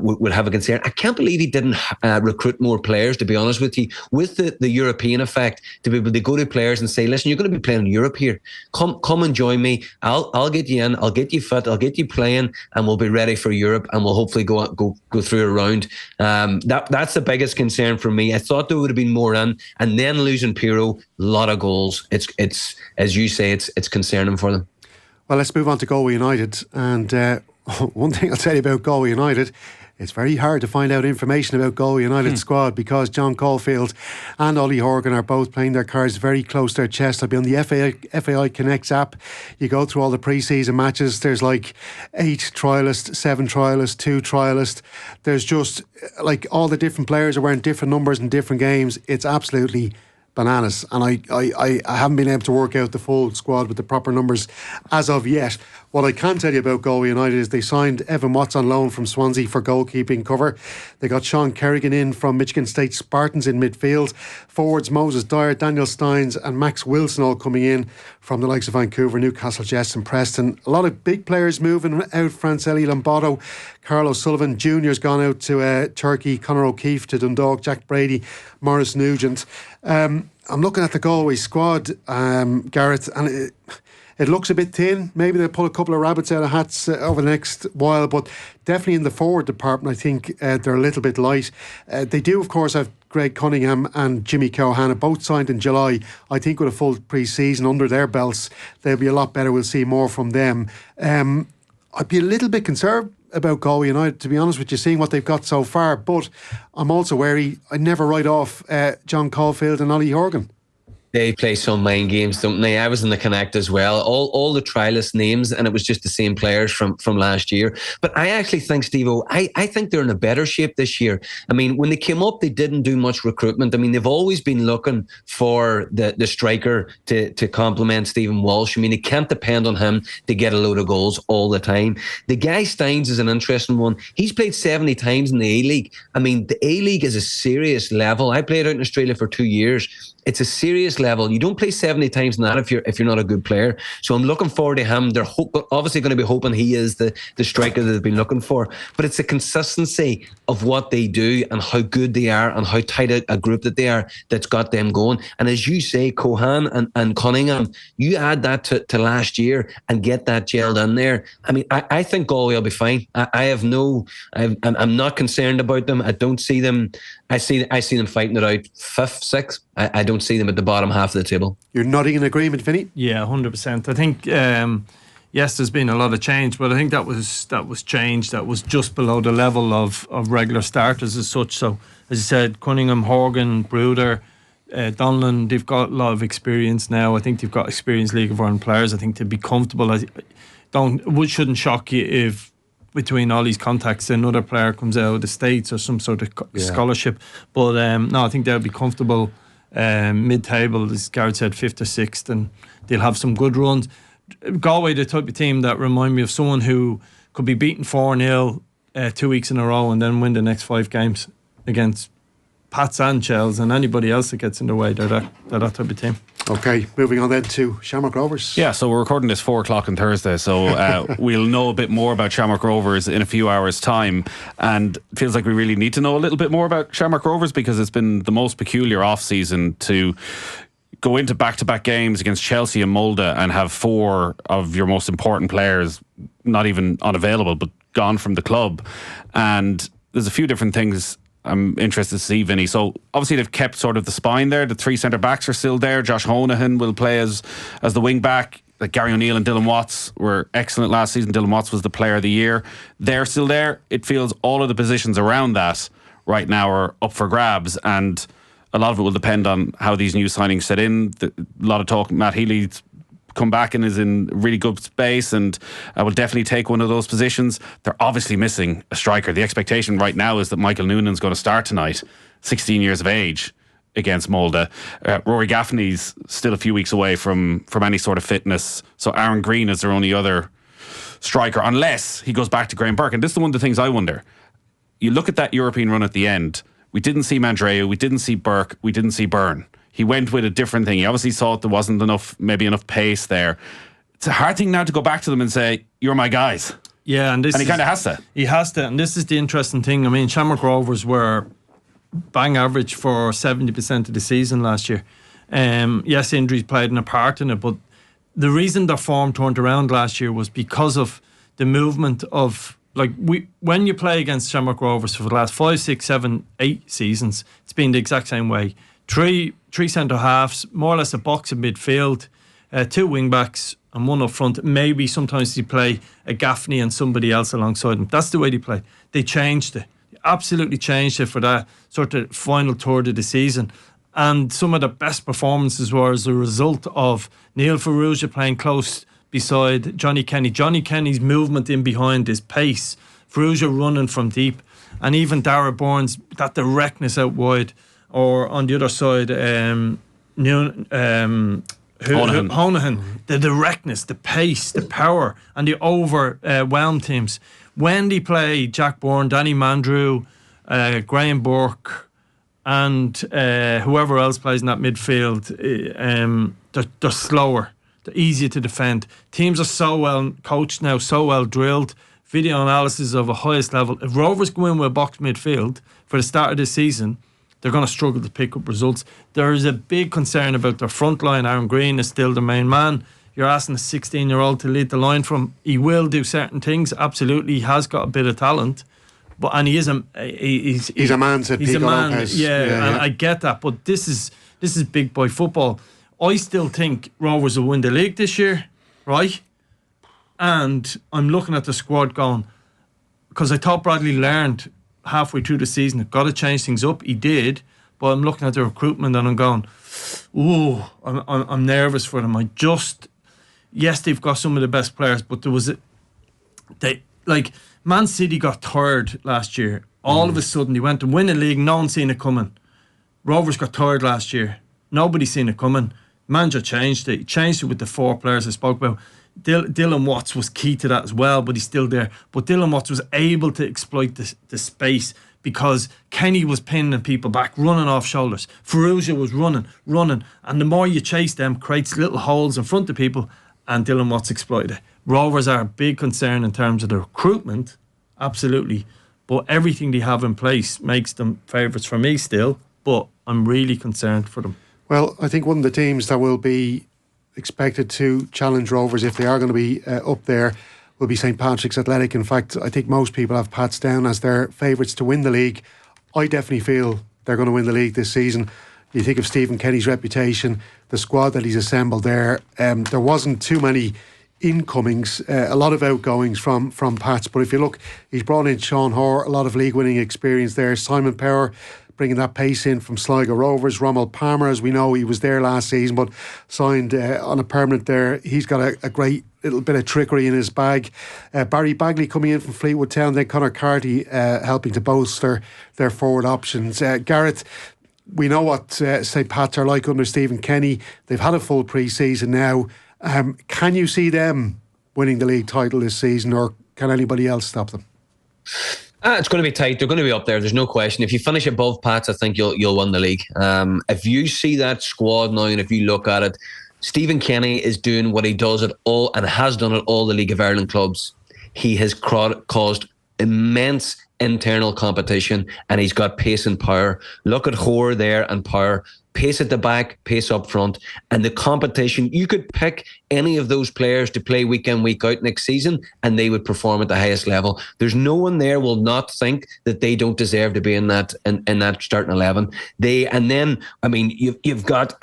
would have a concern. I can't believe he didn't recruit more players, to be honest with you, with the European effect, to be able to go to players and say, listen, you're going to be playing in Europe here, come and join me, I'll get you in, I'll get you fit, I'll get you playing, and we'll be ready for Europe, and we'll hopefully go through a round. That's the biggest concern for me. I thought there would have been more in, and then losing Piero, a lot of goals. It's as you say, it's concerning for them. Well, let's move on to Galway United. And one thing I'll tell you about Galway United, it's very hard to find out information about Galway United's squad, because John Caulfield and Ollie Horgan are both playing their cards very close to their chest. I'll be on the FAI Connects app. You go through all the pre-season matches. There's like 8 trialists, 7 trialists, 2 trialists. There's just like all the different players are wearing different numbers in different games. It's absolutely bananas, and I haven't been able to work out the full squad with the proper numbers as of yet. What I can tell you about Galway United is they signed Evan Watts on loan from Swansea for goalkeeping cover. They got Sean Kerrigan in from Michigan State Spartans in midfield. Forwards Moses Dyer, Daniel Steins and Max Wilson all coming in from the likes of Vancouver, Newcastle Jets and Preston. A lot of big players moving out. Francelli Lombardo, Carlo Sullivan Jr.'s gone out to Turkey, Conor O'Keefe to Dundalk, Jack Brady, Maurice Nugent. I'm looking at the Galway squad, Gareth, and it looks a bit thin. Maybe they'll pull a couple of rabbits out of hats over the next while, but definitely in the forward department, I think they're a little bit light. They do, of course, have Greg Cunningham and Jimmy Cohanna, both signed in July. I think with a full pre-season under their belts, they'll be a lot better. We'll see more from them. I'd be a little bit concerned about Galway United, to be honest with you, seeing what they've got so far, but I'm also wary. I never write off John Caulfield and Ollie Horgan. They play some mind games, don't they? I was in the Connect as well. All the trialist names, and it was just the same players from last year. But I actually think, Steve-O, I think they're in a better shape this year. I mean, when they came up, they didn't do much recruitment. I mean, they've always been looking for the striker to complement Stephen Walsh. I mean, they can't depend on him to get a load of goals all the time. The guy Steins is an interesting one. He's played 70 times in the A-League. I mean, the A-League is a serious level. I played out in Australia for 2 years. It's a serious level. You don't play 70 times in that if you're not a good player. So I'm looking forward to him. They're obviously going to be hoping he is the striker that they've been looking for. But it's the consistency of what they do and how good they are and how tight a group that they are that's got them going. And as you say, Cohan and Cunningham, you add that to last year and get that gelled in there. I mean, I think Galway will be fine. I'm not concerned about them. I don't see them. I see them fighting it out 5th, 6th. I don't see them at the bottom half of the table. You're nodding in agreement, Vinny? Yeah, 100%. I think yes, there's been a lot of change, but I think that was change that was just below the level of regular starters as such. So as you said, Cunningham, Horgan, Bruder, Donlan, they've got a lot of experience now. I think they've got experienced League of Ireland players. I think to be comfortable, shouldn't shock you if between all these contacts another player comes out of the States or some sort of scholarship. But no, I think they'll be comfortable mid-table, as Gareth said, 5th or 6th, and they'll have some good runs. Galway, the type of team that remind me of someone who could be beaten 4-0 2 weeks in a row and then win the next 5 games against Pats and Shells and anybody else that gets in their way. They're that type of team. Okay, moving on then to Shamrock Rovers. Yeah, so we're recording this 4 o'clock on Thursday, so we'll know a bit more about Shamrock Rovers in a few hours' time, and it feels like we really need to know a little bit more about Shamrock Rovers because it's been the most peculiar off-season to go into back-to-back games against Chelsea and Molde and have 4 of your most important players not even unavailable but gone from the club. And there's a few different things I'm interested to see, Vinny. So obviously they've kept sort of the spine there. The 3 centre backs are still there. Josh Honohan will play as the wing back. Like Gary O'Neill and Dylan Watts were excellent last season. Dylan Watts was the player of the year. They're still there. It feels all of the positions around that right now are up for grabs, and a lot of it will depend on how these new signings set in. A lot of talk. Matt Healy's come back and is in really good space and will definitely take one of those positions. They're obviously missing a striker. The expectation right now is that Michael Noonan's going to start tonight, 16 years of age, against Molde. Rory Gaffney's still a few weeks away from any sort of fitness, so Aaron Green is their only other striker, unless he goes back to Graham Burke. And this is one of the things I wonder. You look at that European run at the end, we didn't see Mandreu, we didn't see Burke, we didn't see Byrne. He went with a different thing. He obviously thought there wasn't enough pace there. It's a hard thing now to go back to them and say, you're my guys. Yeah, and he kind of has to. He has to, and this is the interesting thing. I mean, Shamrock Rovers were bang average for 70% of the season last year. Yes, injuries played a part in it, but the reason their form turned around last year was because of the movement of, when you play against Shamrock Rovers for the last 5, 6, 7, 8 seasons, it's been the exact same way. Three centre halves, more or less a box in midfield, 2 wing backs and 1 up front. Maybe sometimes you play a Gaffney and somebody else alongside them. That's the way they play. They changed it. They absolutely changed it for that sort of final third of the season. And some of the best performances were as a result of Neil Ferrugia playing close beside Johnny Kenny. Johnny Kenny's movement in behind, his pace, Ferrugia running from deep, and even Dara Burns, that directness out wide. Or on the other side, Honohan, the directness, the pace, the power, and the overwhelm teams. When they play Jack Bourne, Danny Mandrew, Graham Burke, and whoever else plays in that midfield, they're slower. They're easier to defend. Teams are so well coached now, so well drilled. Video analysis of a highest level. If Rovers go in with a box midfield for the start of the season, they're going to struggle to pick up results. There is a big concern about their front line. Aaron Green is still the main man. You're asking a 16-year-old to lead the line from. He will do certain things. Absolutely, he has got a bit of talent, but he's a man. Said Pico Lopez. Yeah, I get that. But this is big boy football. I still think Rovers will win the league this year, right? And I'm looking at the squad going, because I thought Bradley learned halfway through the season, got to change things up. He did, but I'm looking at the recruitment and I'm going, ooh, I'm nervous for them. Yes, they've got some of the best players, but Man City got third last year. All of a sudden, they went to win a league. No one seen it coming. Rovers got third last year. Nobody seen it coming. Manager changed it. He changed it with the 4 players I spoke about. Dylan Watts was key to that as well, but he's still there. But Dylan Watts was able to exploit the space because Kenny was pinning people back, running off shoulders. Ferrugia was running. And the more you chase them, creates little holes in front of people, and Dylan Watts exploited it. Rovers are a big concern in terms of the recruitment, absolutely. But everything they have in place makes them favourites for me still, but I'm really concerned for them. Well, I think one of the teams that will be expected to challenge Rovers, if they are going to be up there, will be St Patrick's Athletic. In fact, I think most people have Pats down as their favourites to win the league. I definitely feel they're going to win the league this season. You think of Stephen Kenny's reputation, the squad that he's assembled there. There wasn't too many incomings, a lot of outgoings from Pats, but if you look, he's brought in Sean Hoare, a lot of league winning experience there. Simon Power bringing that pace in from Sligo Rovers. Rommel Palmer, as we know, he was there last season but signed on a permanent there. He's got a great little bit of trickery in his bag. Barry Bagley coming in from Fleetwood Town, then Conor Carty helping to bolster their forward options. Gareth, we know what St Pat's are like under Stephen Kenny. They've had a full pre-season now. Can you see them winning the league title this season, or can anybody else stop them? It's going to be tight. They're going to be up there. There's no question. If you finish above Pats, I think you'll win the league. If you see that squad now, and if you look at it, Stephen Kenny is doing what he does at all and has done at all the League of Ireland clubs. He has caused immense internal competition, and he's got pace and power. Look at Hoare there and Power. Pace at the back, pace up front, and the competition. You could pick any of those players to play week in, week out next season, and they would perform at the highest level. There's no one there will not think that they don't deserve to be in that starting 11. You've got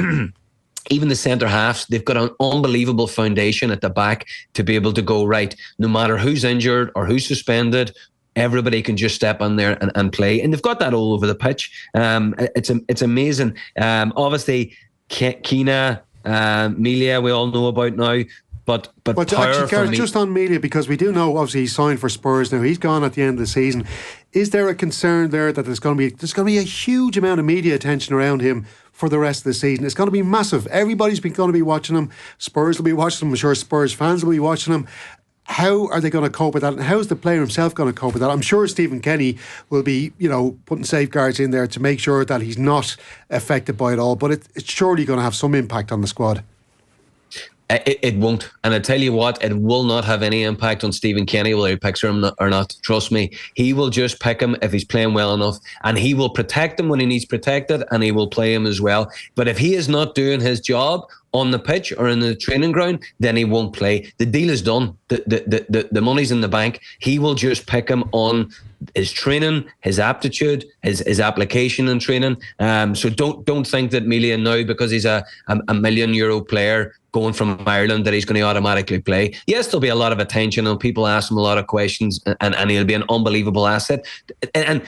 even the centre halves. They've got an unbelievable foundation at the back to be able to go right. No matter who's injured or who's suspended, everybody can just step on there and play, and they've got that all over the pitch. It's amazing. Obviously, Keena, Melia, we all know about now. But actually, Gareth, just on Melia, because we do know obviously he's signed for Spurs now. He's gone at the end of the season. Is there a concern there that there's going to be a huge amount of media attention around him for the rest of the season? It's going to be massive. Everybody's going to be watching him. Spurs will be watching him. I'm sure Spurs fans will be watching him. How are they going to cope with that, and how's the player himself going to cope with that? I'm sure Stephen Kenny will be, putting safeguards in there to make sure that he's not affected by it all, but it's surely going to have some impact on the squad. It won't. And I tell you what, it will not have any impact on Stephen Kenny, whether he picks him or not. Trust me. He will just pick him if he's playing well enough, and he will protect him when he needs protected, and he will play him as well. But if he is not doing his job on the pitch or in the training ground, then he won't play. The deal is done. The money's in the bank. He will just pick him on his training, his aptitude, his application and training. So don't think that Melia now, because he's a €1 million player going from Ireland, that he's going to automatically play. Yes, there'll be a lot of attention and people ask him a lot of questions, and he'll be an unbelievable asset. And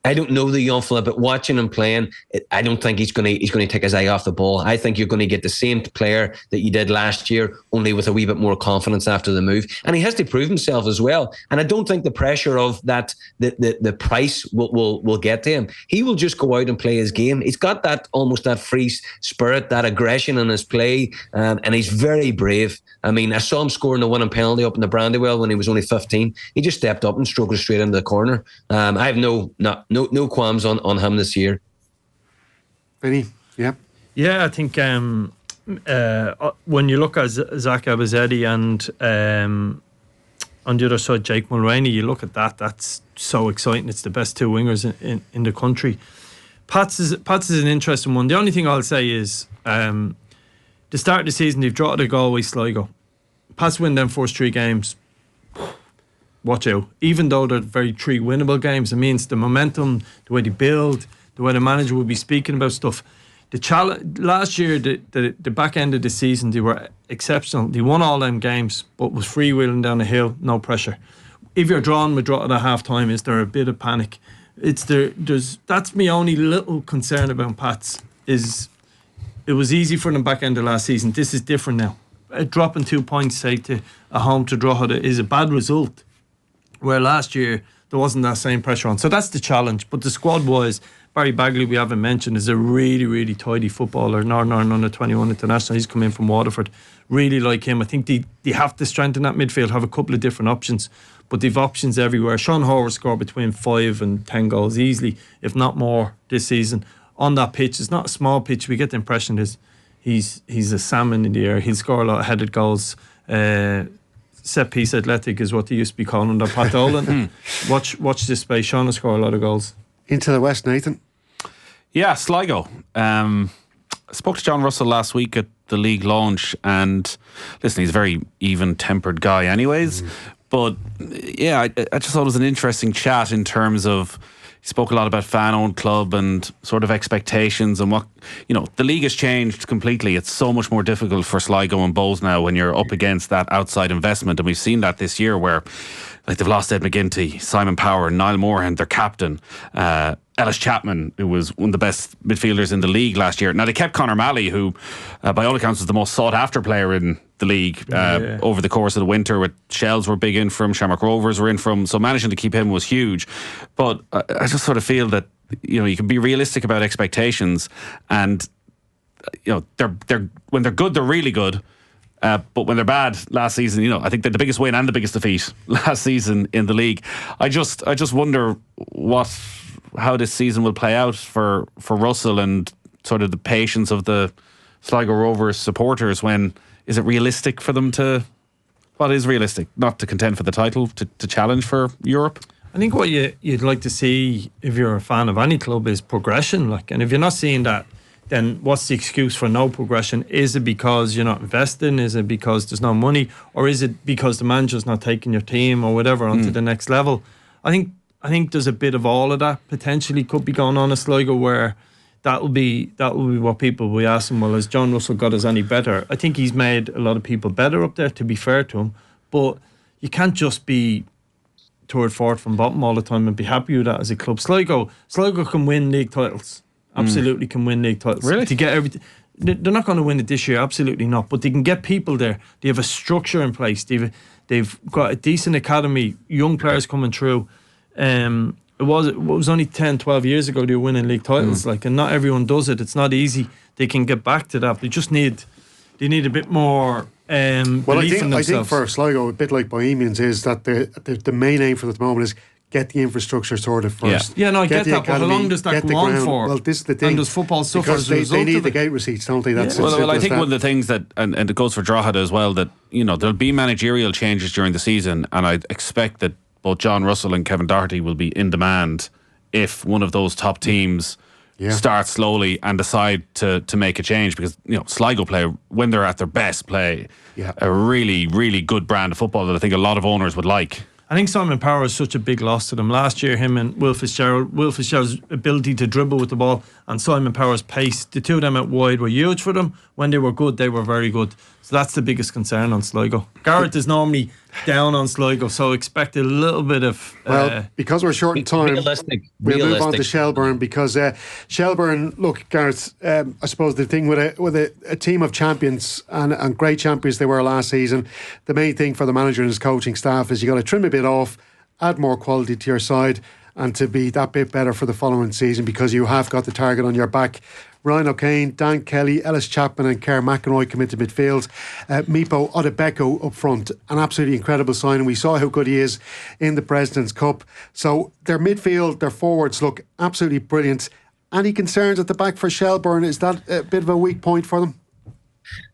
I don't know the young fella, but watching him playing, I don't think he's going to take his eye off the ball. I think you're going to get the same player that you did last year, only with a wee bit more confidence after the move. And he has to prove himself as well. And I don't think the pressure of that, the price will get to him. He will just go out and play his game. He's got almost that free spirit, that aggression in his play, and he's very brave. I mean, I saw him scoring the winning penalty up in the Brandywell when he was only 15. He just stepped up and stroked it straight into the corner. I have no qualms on him this year. Vinny, yeah. Yeah, I think when you look at Zach Abazetti and on the other side Jake Mulroney, you look at that's so exciting. It's the best two wingers in the country. Pats is an interesting one. The only thing I'll say is the start of the season, they've dropped a Galway Sligo. Pats win them first 3 games. Watch out. Even though they're very 3 winnable games, it means the momentum, the way they build, the way the manager will be speaking about stuff. The challenge last year, the back end of the season, they were exceptional. They won all them games, but was freewheeling down the hill, no pressure. If you're drawn with draw at half time, is there a bit of panic? That's my only little concern about Pats. Is it was easy for them back end of last season. This is different now. Dropping 2 points, say, to a home to Drogheda is a bad result, where last year there wasn't that same pressure on. So that's the challenge. But the squad wise, Barry Bagley, we haven't mentioned, is a really, really tidy footballer. Northern Ireland under 21 international. He's come in from Waterford. Really like him. I think they have to strengthen that midfield, have a couple of different options, but they've options everywhere. Sean Howard scored between 5 and 10 goals easily, if not more, this season on that pitch. It's not a small pitch. We get the impression that he's a salmon in the air. He'll score a lot of headed goals. Set piece athletic is what they used to be calling under Pat Doyle. Watch this space. Sean will score a lot of goals. Into the West, Nathan. Yeah, Sligo. I spoke to John Russell last week at the league launch, and listen, he's a very even-tempered guy anyways, but yeah, I just thought it was an interesting chat in terms of, he spoke a lot about fan-owned club and sort of expectations and what, the league has changed completely. It's so much more difficult for Sligo and Bowes now when you're up against that outside investment, and we've seen that this year where they've lost Ed McGinty, Simon Power, Niall Moorhan, their captain, Ellis Chapman, who was one of the best midfielders in the league last year. Now, they kept Conor Malley, who, by all accounts, was the most sought-after player in the league over the course of the winter. With Shells were big in from, Shamrock Rovers were in from, so managing to keep him was huge. But I just sort of feel that, you can be realistic about expectations, and, they're when they're good, they're really good. But when they're bad last season, I think they're the biggest win and the biggest defeat last season in the league. I just wonder how this season will play out for Russell and sort of the patience of the Sligo Rovers supporters. When is it realistic for them to? What is realistic? Not to contend for the title, to challenge for Europe. I think what you'd like to see if you're a fan of any club is progression. And if you're not seeing that, then what's the excuse for no progression? Is it because you're not investing? Is it because there's no money? Or is it because the manager's not taking your team or whatever onto the next level? I think there's a bit of all of that potentially could be going on in Sligo, where that will be what people will be asking, well, has John Russell got us any better? I think he's made a lot of people better up there, to be fair to him, but you can't just be third, fourth from bottom all the time and be happy with that as a club. Sligo can win league titles. Absolutely can win league titles. Really? To get everything. They're not going to win it this year, absolutely not. But they can get people there. They have a structure in place. They've got a decent academy, young players coming through. It was only 10, 12 years ago they were winning league titles, and not everyone does it. It's not easy. They can get back to that. They need a bit more belief in themselves. I think for Sligo, a bit like Bohemians, is that the main aim for them at the moment is get the infrastructure sorted first. Yeah, no, I get that, but how long does that go on for? Well, this is the thing. And does football suffer as a result they need of the it? gate receipts, don't they? That's Well, I think one of the things that, and it goes for Drogheda as well, that, there'll be managerial changes during the season, and I expect that both John Russell and Kevin Doherty will be in demand if one of those top teams start slowly and decide to make a change, because Sligo play, when they're at their best, play a really, really good brand of football that I think a lot of owners would like. I think Simon Power is such a big loss to them. Last year, him and Will Fitzgerald's ability to dribble with the ball and Simon Power's pace, the two of them out wide were huge for them. When they were good, they were very good. So that's the biggest concern on Sligo. Gareth is normally down on Sligo, so expect a little bit of... because we're short in time, we'll move on to Shelbourne, because Shelbourne, look, Gareth, I suppose the thing with a team of champions and great champions they were last season, the main thing for the manager and his coaching staff is you got to trim a bit off, add more quality to your side, and to be that bit better for the following season, because you have got the target on your back. Ryan O'Kane, Dan Kelly, Ellis Chapman and Kerr McInroy come into midfield. Mipo Odebeko up front. An absolutely incredible signing. We saw how good he is in the President's Cup. So their midfield, their forwards look absolutely brilliant. Any concerns at the back for Shelbourne? Is that a bit of a weak point for them?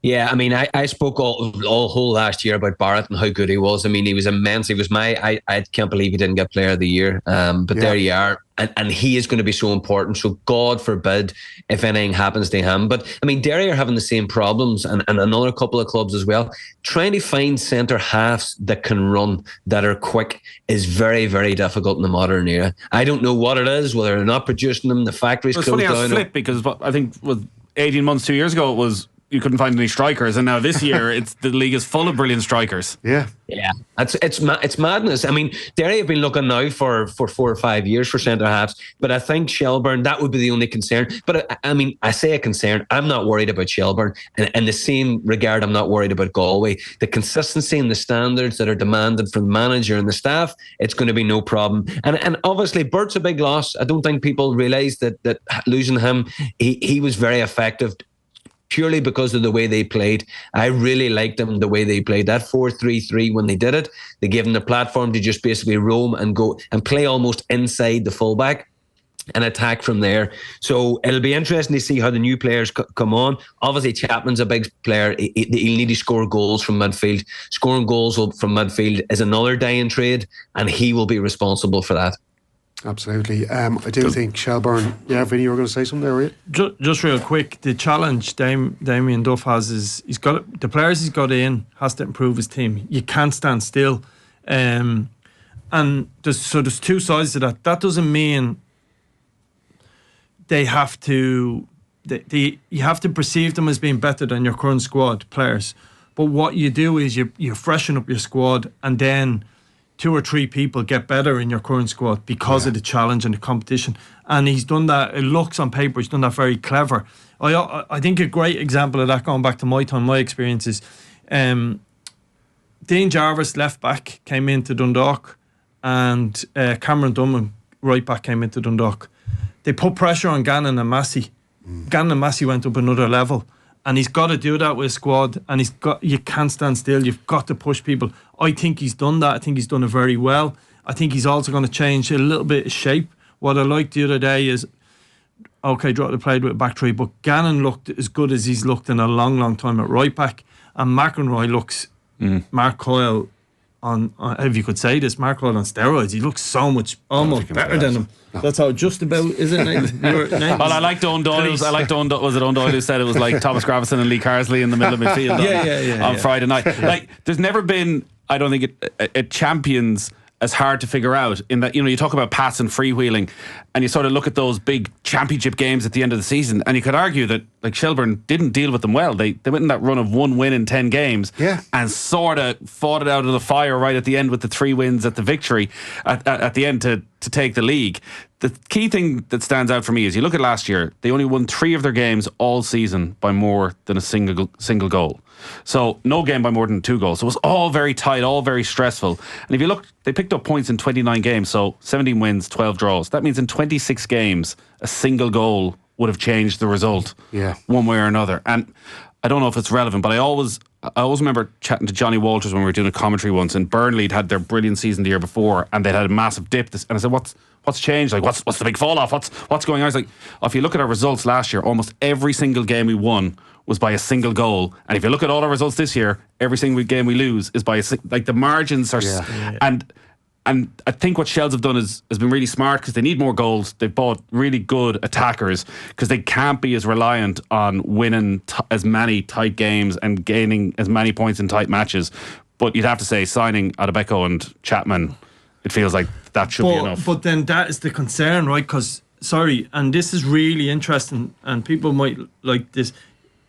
Yeah, I mean, I spoke all whole last year about Barrett and how good he was. I mean, he was immense. He was I can't believe he didn't get Player of the Year. But there you are. And he is going to be so important. So God forbid if anything happens to him. But I mean, Derry are having the same problems, and another couple of clubs as well. Trying to find centre halves that can run, that are quick, is very, very difficult in the modern era. I don't know what it is, whether they're not producing them, the factories closed down. It's funny how it's flipped, because I think with 18 months, 2 years ago, it was you couldn't find any strikers, and now this year the league is full of brilliant strikers. Yeah. Yeah, it's madness. I mean, Derry have been looking now for 4 or 5 years for centre halves, but I think Shelbourne, that would be the only concern. But I mean, I say a concern. I'm not worried about Shelbourne, and in the same regard, I'm not worried about Galway. The consistency and the standards that are demanded from the manager and the staff, it's going to be no problem. And obviously, Bert's a big loss. I don't think people realise that losing him, he was very effective. Purely because of the way they played. I really liked them, the way they played. That 4-3-3, when they did it, they gave them the platform to just basically roam and go and play almost inside the fullback and attack from there. So it'll be interesting to see how the new players come on. Obviously, Chapman's a big player. He'll need to score goals from midfield. Scoring goals from midfield is another dying trade, and he will be responsible for that. Absolutely. I do think Shelbourne. Yeah, Vinny, you were going to say something there, were you? Just real quick, the challenge Damien Duff has is he's got the players he's got in has to improve his team. You can't stand still, and there's two sides to that. That doesn't mean they have to. You have to perceive them as being better than your current squad players. But what you do is you freshen up your squad, and then 2 or 3 people get better in your current squad because of the challenge and the competition. And he's done that. It looks on paper he's done that very clever. I think a great example of that, going back to my time, my experiences, Dean Jarvis, left back, came into Dundalk, and Cameron Dunman, right back, came into Dundalk. They put pressure on Gannon and Massey. Gannon and Massey went up another level. And he's got to do that with his squad, and you can't stand still. You've got to push people. I think he's done that. I think he's done it very well. I think he's also going to change a little bit of shape. What I liked the other day is, okay, Drogheda played with a back three, but Gannon looked as good as he's looked in a long, long time at right back, and McEnroy looks Mark Coyle on, if you could say this, Mark Coyle on steroids. He looks so much almost better than him. That's how just about, isn't it? Well, I like Owen Doyle. Was it Owen Doyle who said it was like Thomas Gravison and Lee Carsley in the middle of midfield on Friday night? Like, there's never been, I don't think, it champions as hard to figure out, in that, you talk about pass and freewheeling, and you sort of look at those big championship games at the end of the season, and you could argue that, like, Shelbourne didn't deal with them well. They went in that run of 1 win in 10 games and sort of fought it out of the fire right at the end with the 3 wins at the victory at the end to take the league. The key thing that stands out for me is, you look at last year, they only won 3 of their games all season by more than a single goal. So no game by more than 2 goals. So it was all very tight, all very stressful. And if you look, they picked up points in 29 games, so 17 wins, 12 draws. That means in 26 games, a single goal would have changed the result one way or another. And I don't know if it's relevant, but I always remember chatting to Johnny Walters when we were doing a commentary once, and Burnley had their brilliant season the year before, and they'd had a massive dip. And I said, what's changed? Like, what's the big fall off? What's going on? I was like, if you look at our results last year, almost every single game we won was by a single goal. And if you look at all our results this year, every single game we lose is by like, the margins are and I think what Shells have done has been really smart, because they need more goals. They've bought really good attackers, because they can't be as reliant on winning as many tight games and gaining as many points in tight matches. But you'd have to say, signing Adebeko and Chapman, it feels like that should be enough. But then that is the concern, right? Because, and this is really interesting, and people might like this.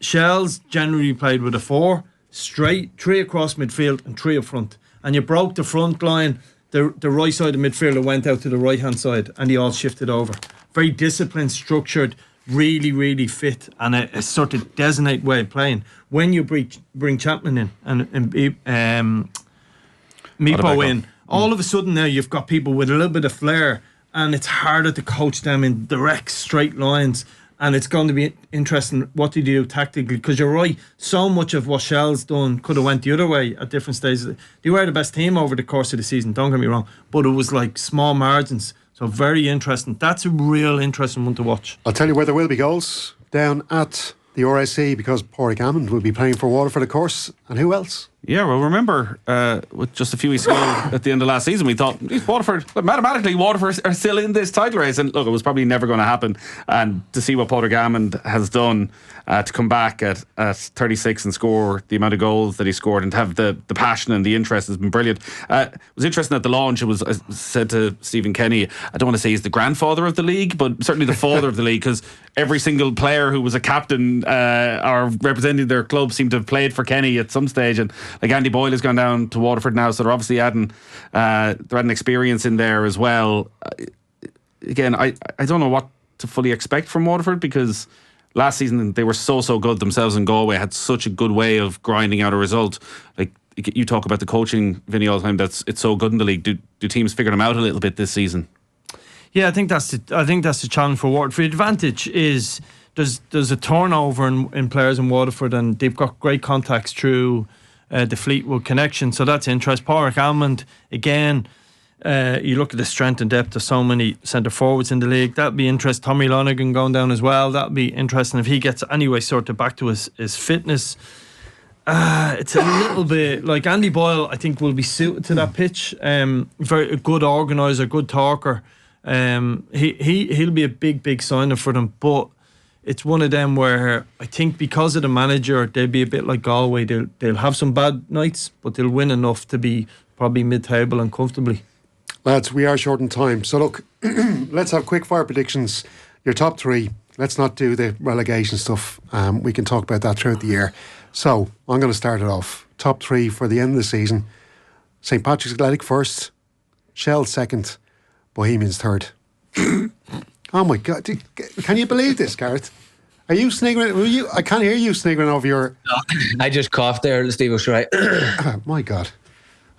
Shells generally played with a 4 straight, 3 across midfield and 3 up front, and you broke the front line. The right side of midfielder went out to the right hand side, and they all shifted over. Very disciplined, structured, really, really fit, and a sort of designate way of playing. When you bring Chapman in and Meepo in, all of a sudden now you've got people with a little bit of flair, and it's harder to coach them in direct, straight lines. And it's going to be interesting what they do tactically, because you're right, so much of what Shell's done could have went the other way at different stages. They were the best team over the course of the season, don't get me wrong, but it was like small margins. So very interesting. That's a real interesting one to watch. I'll tell you where there will be goals, down at the RSC, because Pádraig Hammond will be playing for Waterford, of course, And who else? Yeah, well, remember, just a few weeks ago at the end of last season, we thought Waterford are still in this title race, and look, it was probably never going to happen. And to see what Padraig Hammond has done to come back at 36 and score the amount of goals that he scored, and to have the passion and the interest has been brilliant. It was interesting at the launch. It was said to Stephen Kenny, I don't want to say he's the grandfather of the league, but certainly the father of the league, because every single player who was a captain or representing their club seemed to have played for Kenny at some stage. And like Andy Boyle has gone down to Waterford now, so they're obviously adding experience in there as well. Again, I don't know what to fully expect from Waterford, because last season they were so good themselves, and Galway had such a good way of grinding out a result. Like you talk about the coaching, Vinny, all the time. It's so good in the league. Do teams figure them out a little bit this season? Yeah, I think that's the challenge for Waterford. The advantage is there's a turnover in players in Waterford, and they've got great contacts through the Fleetwood connection, so that's interest. Padraig Hammond, again, you look at the strength and depth of so many centre forwards in the league. That'd be interesting. Tommy Lonergan going down as well. That'd be interesting if he gets anyway sort of back to his fitness. It's a little bit like Andy Boyle, I think, will be suited to that pitch. Very a good organiser, good talker. He'll be a big signer for them, but it's one of them where I think because of the manager, they'll be a bit like Galway. They'll have some bad nights, but they'll win enough to be probably mid-table and comfortably. Lads, we are short on time. So look, let's have quick fire predictions. Your top three. Let's not do the relegation stuff. We can talk about that throughout the year. So I'm going to start it off. Top three for the end of the season. St. Patrick's Athletic first. Shell second. Bohemians third. Oh my God! Can you believe this, Gareth? Are you sniggering? I can't hear you sniggering over your. No, I just coughed there. Steve was right. My God.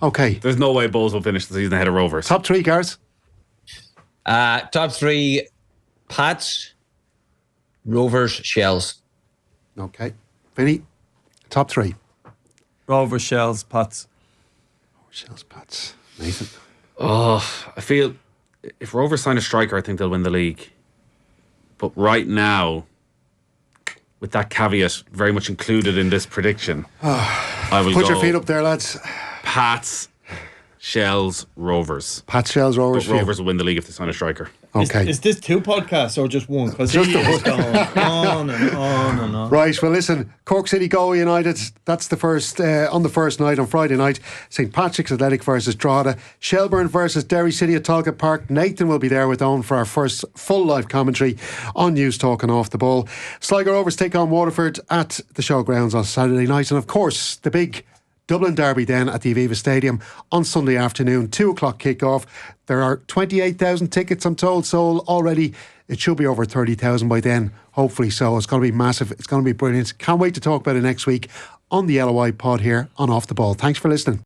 Okay. There's no way Bulls will finish the season ahead of Rovers. Top three, Gareth. Top three: Pats, Rovers, Shells. Okay. Vinny. Top three: Rovers, Shells, Pats. Shells, Pats. Nathan. Oh, I feel if Rovers sign a striker, I think they'll win the league. But right now, with that caveat very much included in this prediction, I will put your feet up there, lads. Pats, Shells, Rovers. Pats, Shells, Rovers. But Rovers will win the league if they sign a striker. Okay. Is this two podcasts or just one? Because just is going on and on and on. Right, well listen, Cork City Galway United, that's the first, on the first night, on Friday night. St. Patrick's Athletic versus Drogheda. Shelburne versus Derry City at Talcott Park. Nathan will be there with Owen for our first full live commentary on News Talk and Off the Ball. Sligo Rovers take on Waterford at the showgrounds on Saturday night. And of course, the big Dublin Derby then at the Aviva Stadium on Sunday afternoon, 2 o'clock kickoff. There are 28,000 tickets, I'm told, sold already. It should be over 30,000 by then, hopefully so. It's going to be massive. It's going to be brilliant. Can't wait to talk about it next week on the LOI pod here on Off the Ball. Thanks for listening.